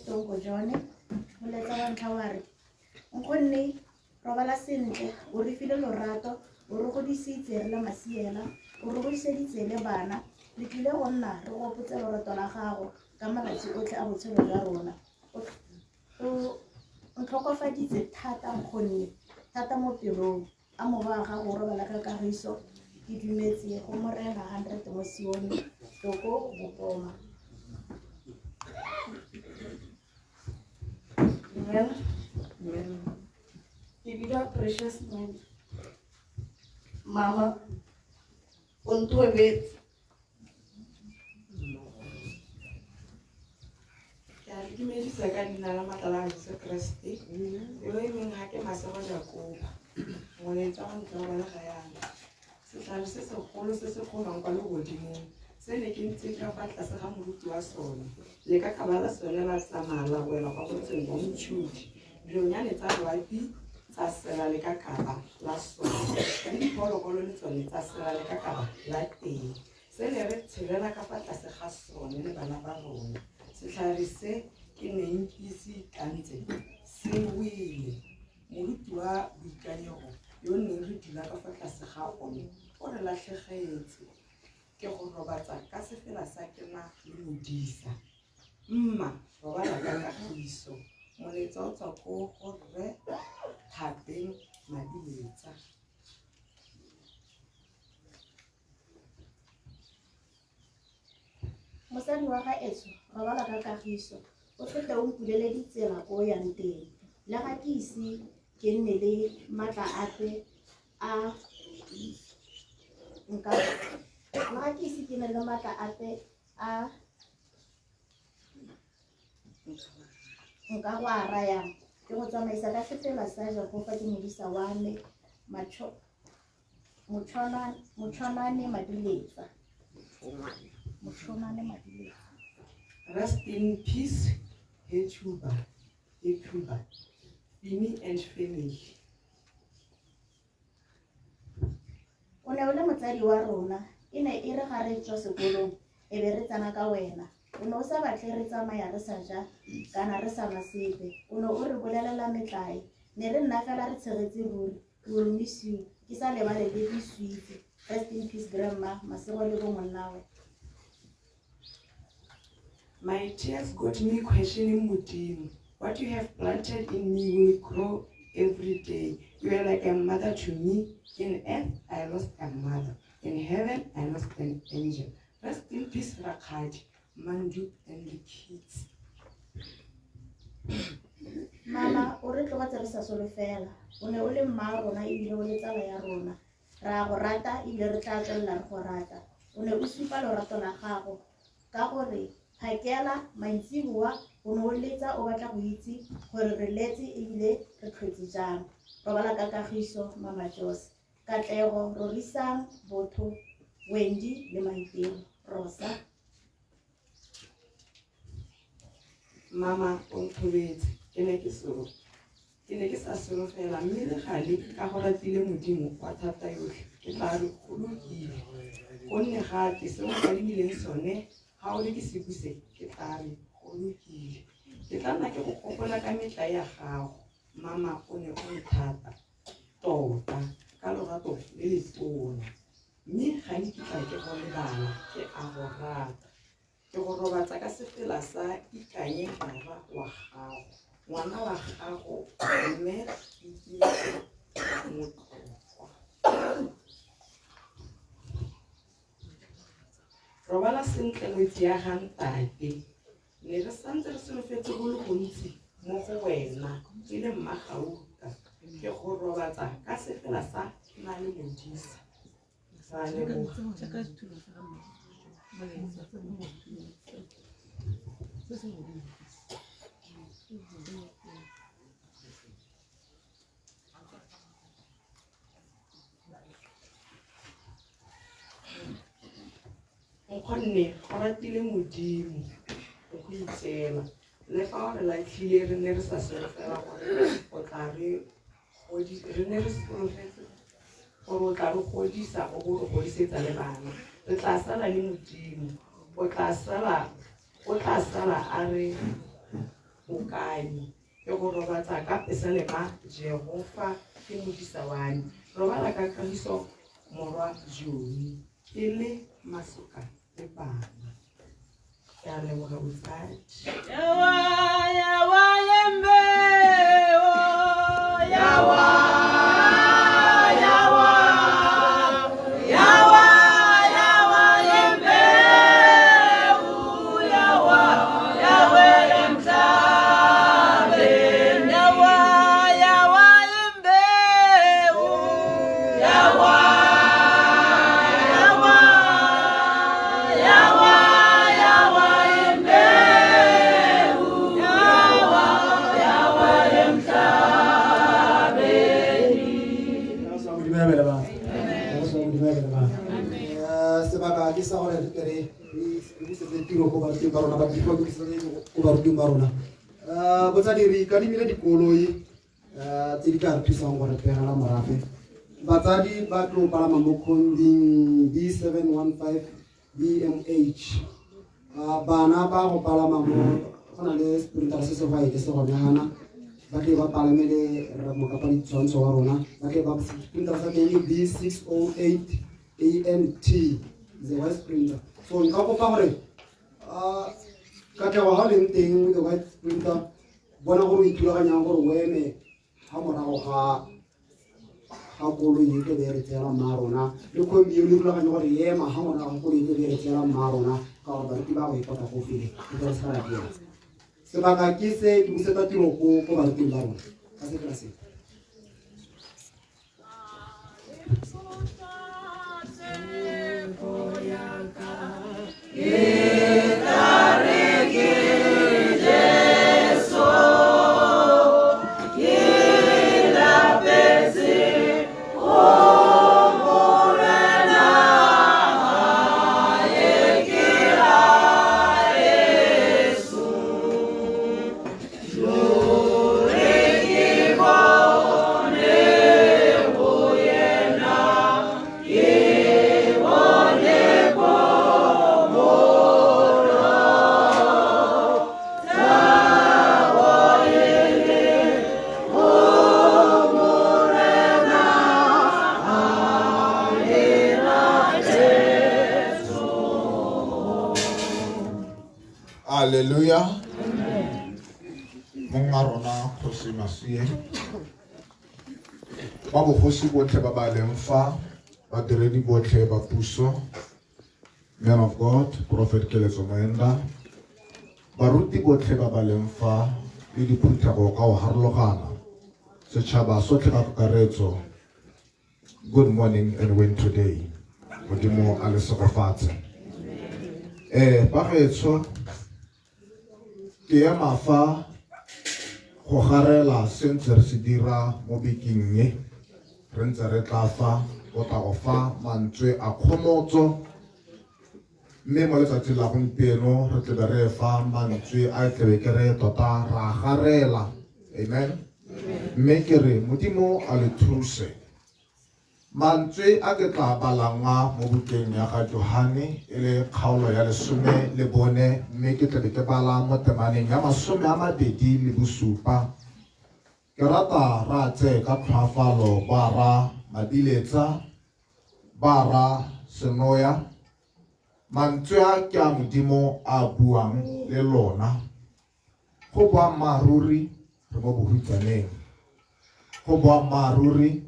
Tonko John o letsa wa ntlhaware nkgonne robala sentle o re file lorato o re godisitse re le masiela o re godiseditse le bana le tlile go nna re gopotse lorato la gago ka malatsi otlhe a botshelo jwa rona o ntlhokofaditse thata nkgonne thata mo pelong a moba ga go robala ka Kagiso ke dumetse go morena 100 mo Sione Toko Bopoma. Well, Divida Precious Man, Mama, unto a bit. Ke medisa ka dina la matala a Jesu Kriste. Yo e meng ha ke Masego Jakobo. Moletsa wa ntlo ba ga yana. Setlhare se segolo se se golang kwa legodimong. Se ne ke ntse ka fa tlase ga moruti wa sone. Le ka kabala sone la tsamaya la wela kwa botseng bo motšhudi. Dilonyane tsa loapi tsa sela le ka kaba la sone. Ka diphologolo le tsone tsa sela le ka kaba la teng. Se ne re tshelela ka fa tlase ga sone le bana ba rona. Setlhare se ke neng ke se ikantse se wele. Moruti wa boikanyego yo neng re dula ka fa tlase ga one o re latlhegetse. Ke go robatsa ka sefela sa kena le modisa. Mma robala ka Kagiso. Moletsa o tswa ko go Rre Thapeng Madiletsa. Mosadi wa gaetsho robala ka Kagiso o tlhotle o mpulele ditsela ko o yang teng le ga ke ise ke nne le matla ape a nka go a rayang ke go tsamaisa ka sefela sa Jakobo ke modisa wa me Motshwanane Madiletsa. Rest in peace, Echuba, Bini and family. O ne o le motsadi wa rona e ne e re ga re tswa sekolong e be re tsana ka wena. O ne o sa batle re tsamaya re sa ja kana re sa nwa sepe. O ne o re bolelela metlae ne le nna fela re tshegetse ruri. We will miss you. Ke sa lebale le di sweet. Rest in peace, Grandma. Masego le bo monnawe. My tears got me questioning Modimo. What you have planted in me will grow every day. You are like a mother to me. In earth, I lost a mother. In heaven, I lost an angel. Rest in peace, Rakadi, Mandu, and the kids. Mama, o re tloga re sa solofela. O ne o le mma rona ebile o le tsala ya rona. Ra go rata ebile re tla tswelela re go rata. O ne o supa lorato la gago ka gore phakela maitseboa o ne o letsa o batla go itse gore re letse ebile re tlhwetse jang. Robala ka kagiso, Mama Jose. Katlego, Rorisang, Botho, Wendy le Maiteng. Rosa. Mama, o nthobetse. Ke ne ke sa solofela mme le gale ka go ratile Modimo wa thata yotlhe ke tla re go lokile gonne gate se o kadimileng sone ga o le ke se buse ke tla re go lokile ke tla nna ke go gopola ka metla ya gago. Mama, o ne o nthata tota ka lorato le letona mme ga ne kitla ke go lebala ke a go rata ke go robatsa ka sefela sa ikanye baba wa gago ngwana wa gago mme robala sentle ngwetsi ya ga ntate ne re santse re solofetse go le gontsi mo go wena ke le mmagauta ke go robatsa ka sefela sa na le modisa sa leboga. Nkgonne go ratile Modimo go itsela le fa re latlhile re ne re sa solofela gore o tla re ne re solofetse gore o tla re godisa o go re godisetsa le bana re tla sala le Modimo o tla sala a re bokane ke go robatsa ka pesalema Jehova ke modisa wa me robala ka kagiso morwa Joni ke le masoka le bana ke a leboga botsadi. sebaka ke sa gore re tere re se tiro go ba teng ba rona ba di go ba ruteng ba rona botsadi re kadimile dikoloi tse di ka re thusang gore pegela morafe batsadi ba tlo palama mo konding B715 BMH bana ba go palama mo go na le sprinter se se ba ke se gone hana ba tle ba palame le mokapa ditshwantsho wa rona ba tle ba sprinter sa teng B608 ANT the white sprinter so nka kopa gore ka tla wa le teng the white sprinter bona gore o itulaganya gore o eme ha morago ga kolo e ke be re tsela marona le khombi yo le rulaganya gore ema ha morago ga kolo e ke be re tsela marona ka gore ba ba go ipota go fele ke tla se ra dia sebaka ke se di busetsa tiro go ba ruteng ba rona ka se tla se Glory, Hallelujah. Monga rona Kgosi Masie. Ba bogosi botlhe ba ba leng fa, badiredi botlhe ba puso, man of God, Prophet Keletso Moenda, baruti botlhe ba ba leng fa, le diphuthego ka go harologana, setšhaba sotlhe ka kakaretso. Good morning and win today. Modimo a le segofatse. Bagaetsho ke ya mafa go garela sentse re se dira mo bekeng e re ntse re tla fa go tla go fa mantswe a kgomotso, mme mo letsatsi la gompieno re tle re fa mantswe a tlebe ke re tota ra garela. Amen. Mme ke re Modimo a le thuse. Mantswe a ke tla balanga mo bukeng ya ga Johane e le kgaolo ya 14, mme ke tle ke bala mo temaneng ya 27. Ke rata ra tse ka tlhoafalo ba ra Mabiletsa, ba ra Senoya. Mantswe a ke a Modimo a buang le lona. Go bua maruri re mo bohutsaneng. Go bua maruri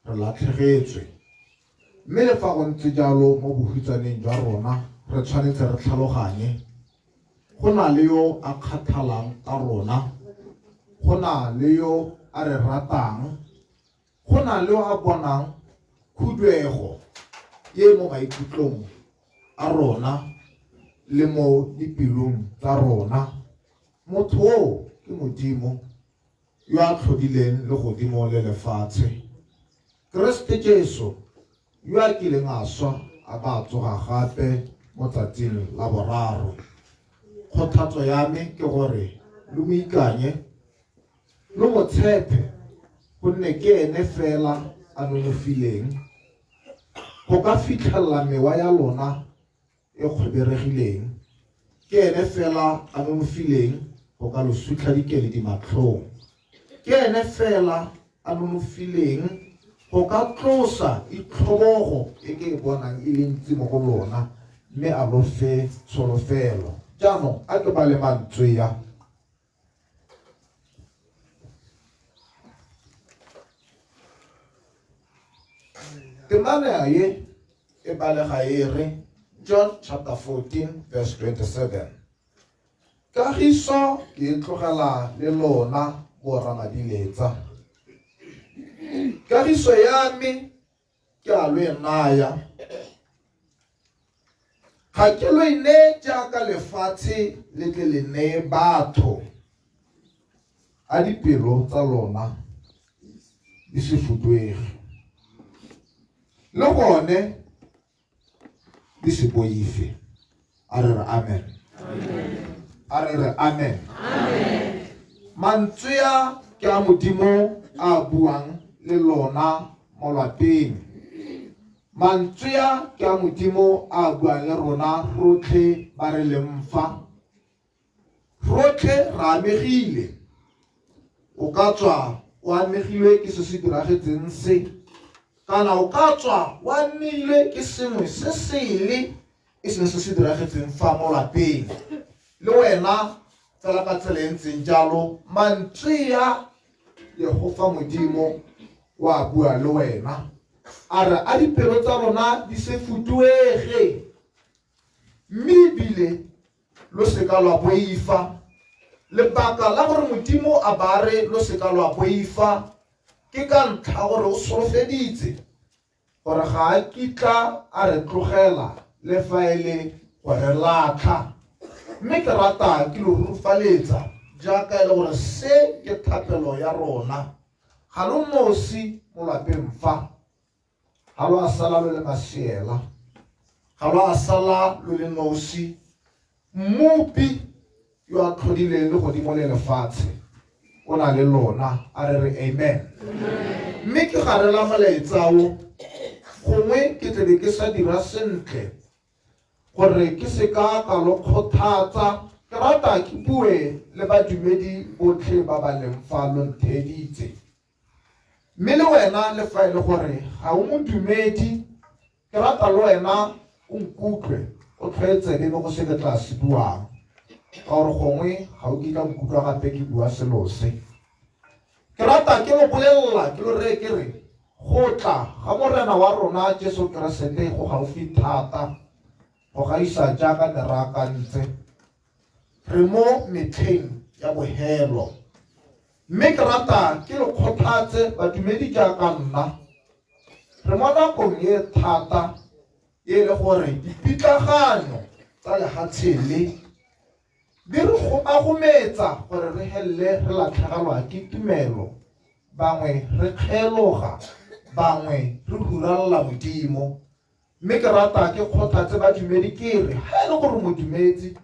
re latlhegetswe. Mme le fa go ntse jalo mo bohutsaneng jwa rona re tshwanetse re tlhaloganye go na le yo a kgathalang ka rona, go na le yo a re ratang, go na le yo a bonang khudego ye mo maikutlong a rona le mo dipelong tsa rona. Motho o ke Modimo yo a tlhodileng le godimo le lefatshe, Kriste Jesu yo a kileng a swa a ba tsoga gape mo tsatsing la boraro. Kgothatso ya me ke gore le mo ikanye, le mo tshepe, gonne ke ene fela a nonofileng go ka fitlhelela mewa ya lona e kgweberegileng. Ke ene fela a nonofileng go ka lo sutlha dikeledi matlhong. Ke ene fela a nonofileng go ka tlosa itlhobogo e ke bonang e le ntsi mo go lona, mme a lo fe tsholofelo. Jaanong a ke ba le mantswe ya temana ye e balega e re John chapter 14 verse 27. Kagiso ke e tlogela le lona borra Mabiletsa. Kagiso ya me ke a lo e naya, ga ke lo e neye jaaka lefatshe le tle le neye batho a dipelo tsa lona di se futwege, le gone di se boife. A re re amen. A re re amen. Mantswe a ke a Modimo a buang le lona mo lapeng. Mantswe a ke a Modimo a buang le rona rotlhe ba re leng fa. Rotlhe ra amegile. O ka tswa o amegilwe ke se se diragetseng se, kana o ka tswa o amegilwe ke sengwe se sele e seng se se diragetseng fa mo lapeng. Le wena fela ka tsela e ntseng jalo, mantswe a Yehova Modimo wa bua le wena. A re a dipelo tsa rona di se futuege, mme ebile lo seka lwa boifa. Lebaka la gore Modimo a ba re lo seka lwa boifa ke ka ntlha gore o solofeditse gore ga a kitla a re tlogela le fa e le gore latlha. Mme ke rata ke lo rufaletsa jaaka e le gore se ke thapelo ya rona. Ga lo nosi mo lapeng fa, ga lo a sala lo le masiela, ga lo a sala lo le nosi. Mmupi yo a tlhodileng le godimo le lefatshe o na le lona. A re re amen. Mme ke garela molaetsa o, gongwe ke tlebe ke sa dira sentle gore ke se ka ka lo kgothatsa. Ke rata ke bue le badumedi botlhe ba ba leng fa lo ntheditse. Mme le wena le fa e le gore ga o modumedi, ke rata le wena o nkutlwe o tlhoetse le go se ke tla se buang. gore gongwe ga o kitla nkutlwa gape ke bua selo se. Ke rata ke lo bolelela ke lo re ke re go tla ga morena wa rona Jesu Keresete go gaufi thata go gaisa jaaka ne re akantse. Re mo metlheng ya bohelo, mme ke rata ke le kgothatse badumedi jaaka nna. Re mo nakong e thata e le gore dipitlagano tsa lehatshe le di re agometsa gore re helele re latlhegelwa ke tumelo, bangwe re kgeloga, bangwe re huralela Modimo. Mme ke rata ke kgothatse badumedi ke re ha e le gore modumedi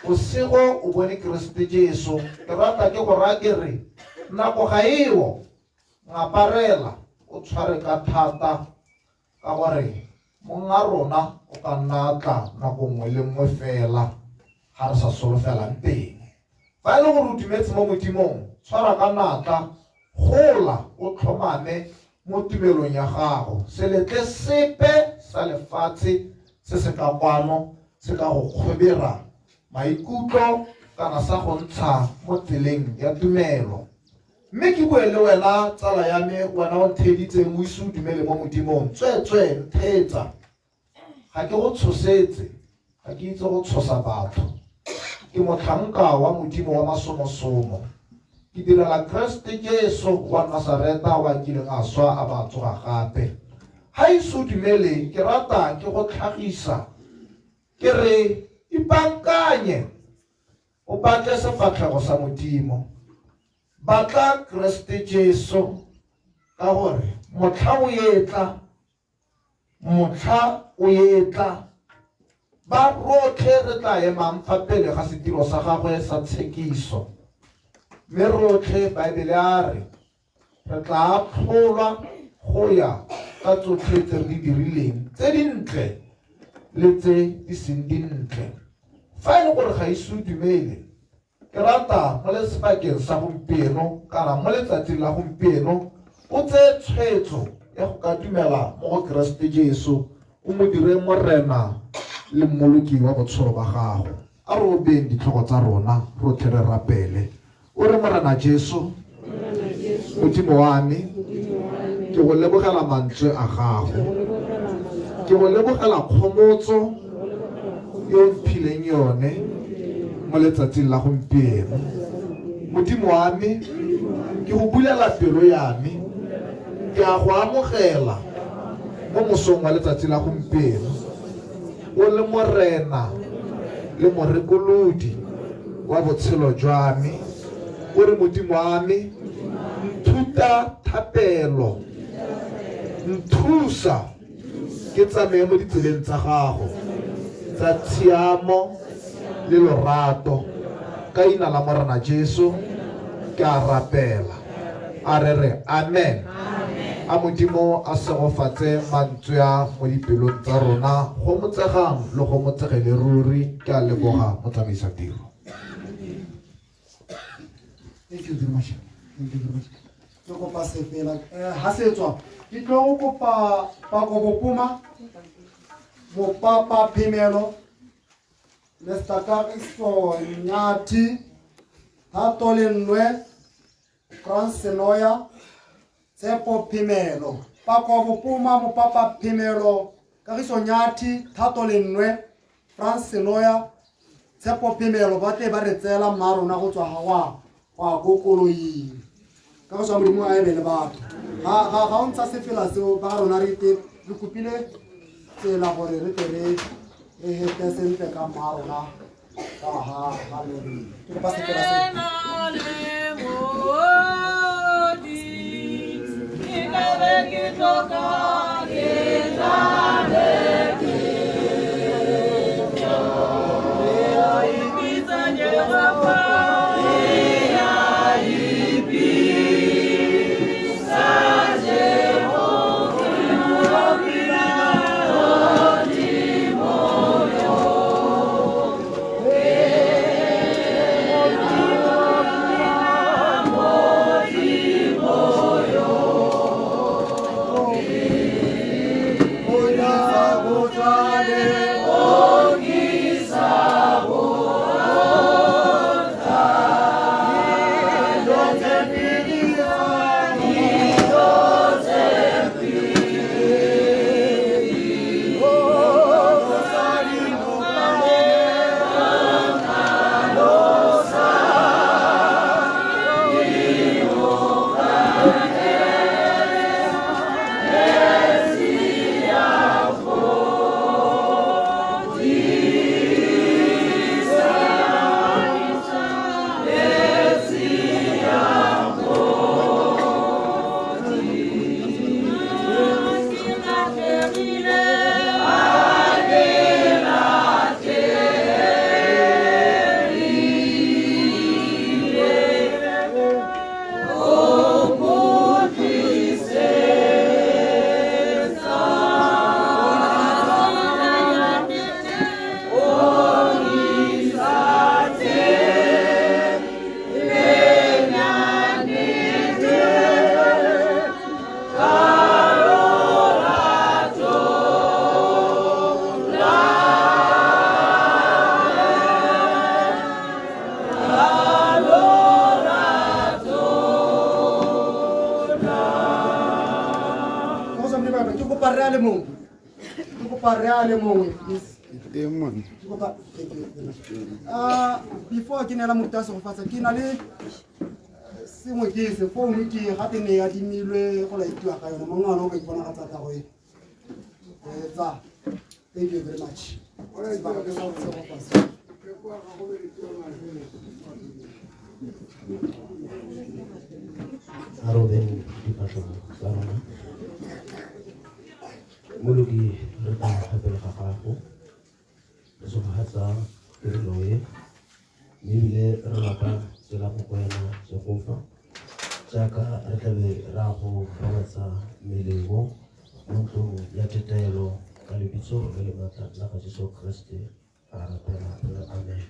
o sego o bone Keresete Jesu, ke rata ke go raya ke re nako ga eo ngaparela o tshware ka thata, ka gore monga rona o ka nna tla nako nngwe le nngwe fela ga re sa solofelang teng. Fa e le gore o dumetse mo Modimong, tshwara ka natla, gola o tlhomame mo tumelong ya gago. Se letle sepe sa lefatshe se se ka kwano se ka go kgwebera maikutlo kana sa go ntsha mo tseleng ya tumelo. Mme ke bue le wena tsala ya me, wena o ntheditseng o ise o dumele mo Modimong, tswetswe nthetsa. Ga ke go tshosetse, ga ke itse go tshosa batho, ke motlhanka wa Modimo wa masomosomo. Ke direla Keresete Jesu wa Nasareta wa kileng a swa a ba tsoga gape. Ha ise o dumele, ke rata ke go tlhagisa ke re ipankanye o batle sefatlhego sa Modimo. Batla Keresete Jesu ka gore motlha o etla ba rotlhe re tla emang fa pele ga setiro sa gagwe sa tshekiso. Mme rotlhe Baebele a re re tla tlholwa go ya ka tsotlhe tse re di dirileng, tse dintle le tse di seng dintle. Fa e le gore ga ise o dumele, ke rata mo le sebakeng sa gompieno kana mo letsatsing la gompieno o tse tshwetso ya go ka dumela mo go Keresete Jesu, o mo dire morena le mmoloki wa botshelo ba gago. A re obeng ditlhogo tsa rona rotlhe re rapele. O re Morena Jesu, Modimo wa me, ke go lebogela mantswe a gago, ke go lebogela kgomotso yo mphileng yone mo letsatsing la gompieno. Modimo wa me, ke go bulela pelo ya me, ke a go amogela mo mosong wa letsatsi la gompieno. O le morena le morekolodi wa botshelo jwa me. O re Modimo wa me, nthuta thapelo, nthusa ke tsamaye mo ditseleng tsa gago tsa tshiamo le lorato. Ka ina la Morena Jesu ke a rapela. A re re amen. A Modimo a segofatse mantswe a mo dipelong tsa rona, go motsegang le go motsegele ruri. Ke a leboga motsamaisa tiro. Thank you very much. Thank you very much. Ke kopa sepela ha se tswa ke tlo go kopa Pako Bopuma, Mopapa Phemelo, Mr. Kagiso Nyathi, Thato Lenwe, Frans Senoya, Tshepo Phemelo. Pako Bopuma, Mopapa Phemelo, Kagiso Nyathi, Thato Lenwe, Frans Senoya, Tshepo Phemelo ba tle ba re tsela mmarona go tswa ga wa kokoloing ka go tswa Modimo a ebe le batho ga o ntsa sefela seo ba rona re kopile tsela gore re tle re hete sentle ka mmarona ka ha lori ke kopa sefela kopa re a le mongwe. Ke kopa re a le mongwe, please. Teng man. Ke kopa- before ke neela moruti a segofatsa ke na le sengwe ke se founu ke gate ne ya dimilwe go laetiwa ka yone mongwana o ka iponagatsa ka go tsa thank you very much. Sebaka ke sa go segofatsa. Arobeng dipatlong tsa rona. Molodi re tla gapela ga gago re sogagatsa tirelo e mme ebile re rata tsela go kwena Jehova jaaka re tlabe ra go robatsa melemo mo ntlong ya tetelo ka lebitso le le maatla la ga Jesu Kriste a ratela pele. Amen.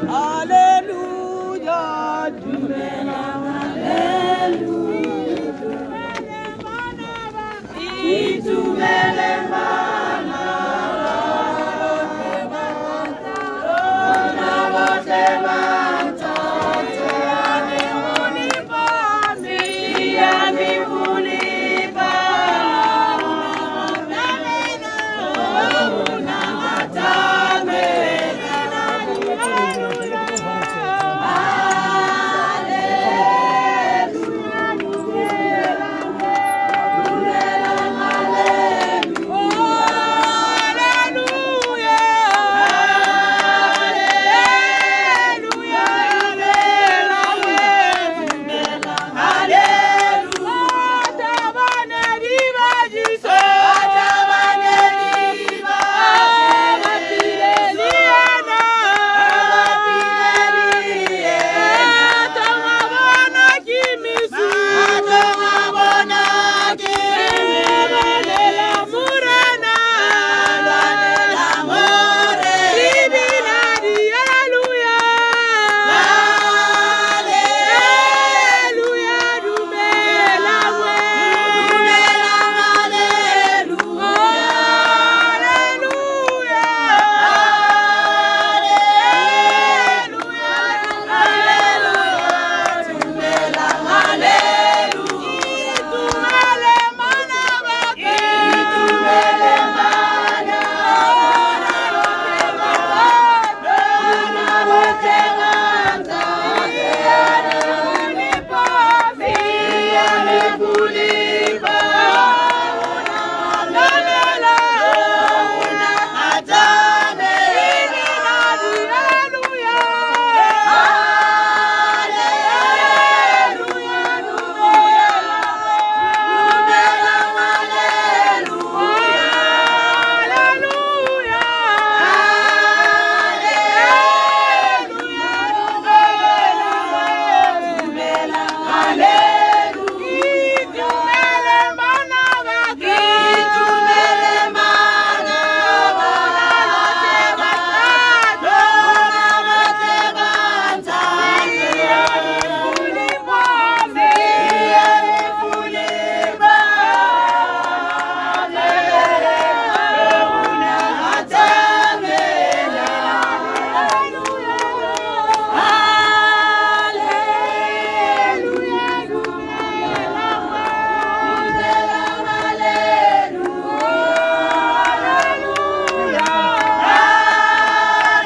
Hallelujah.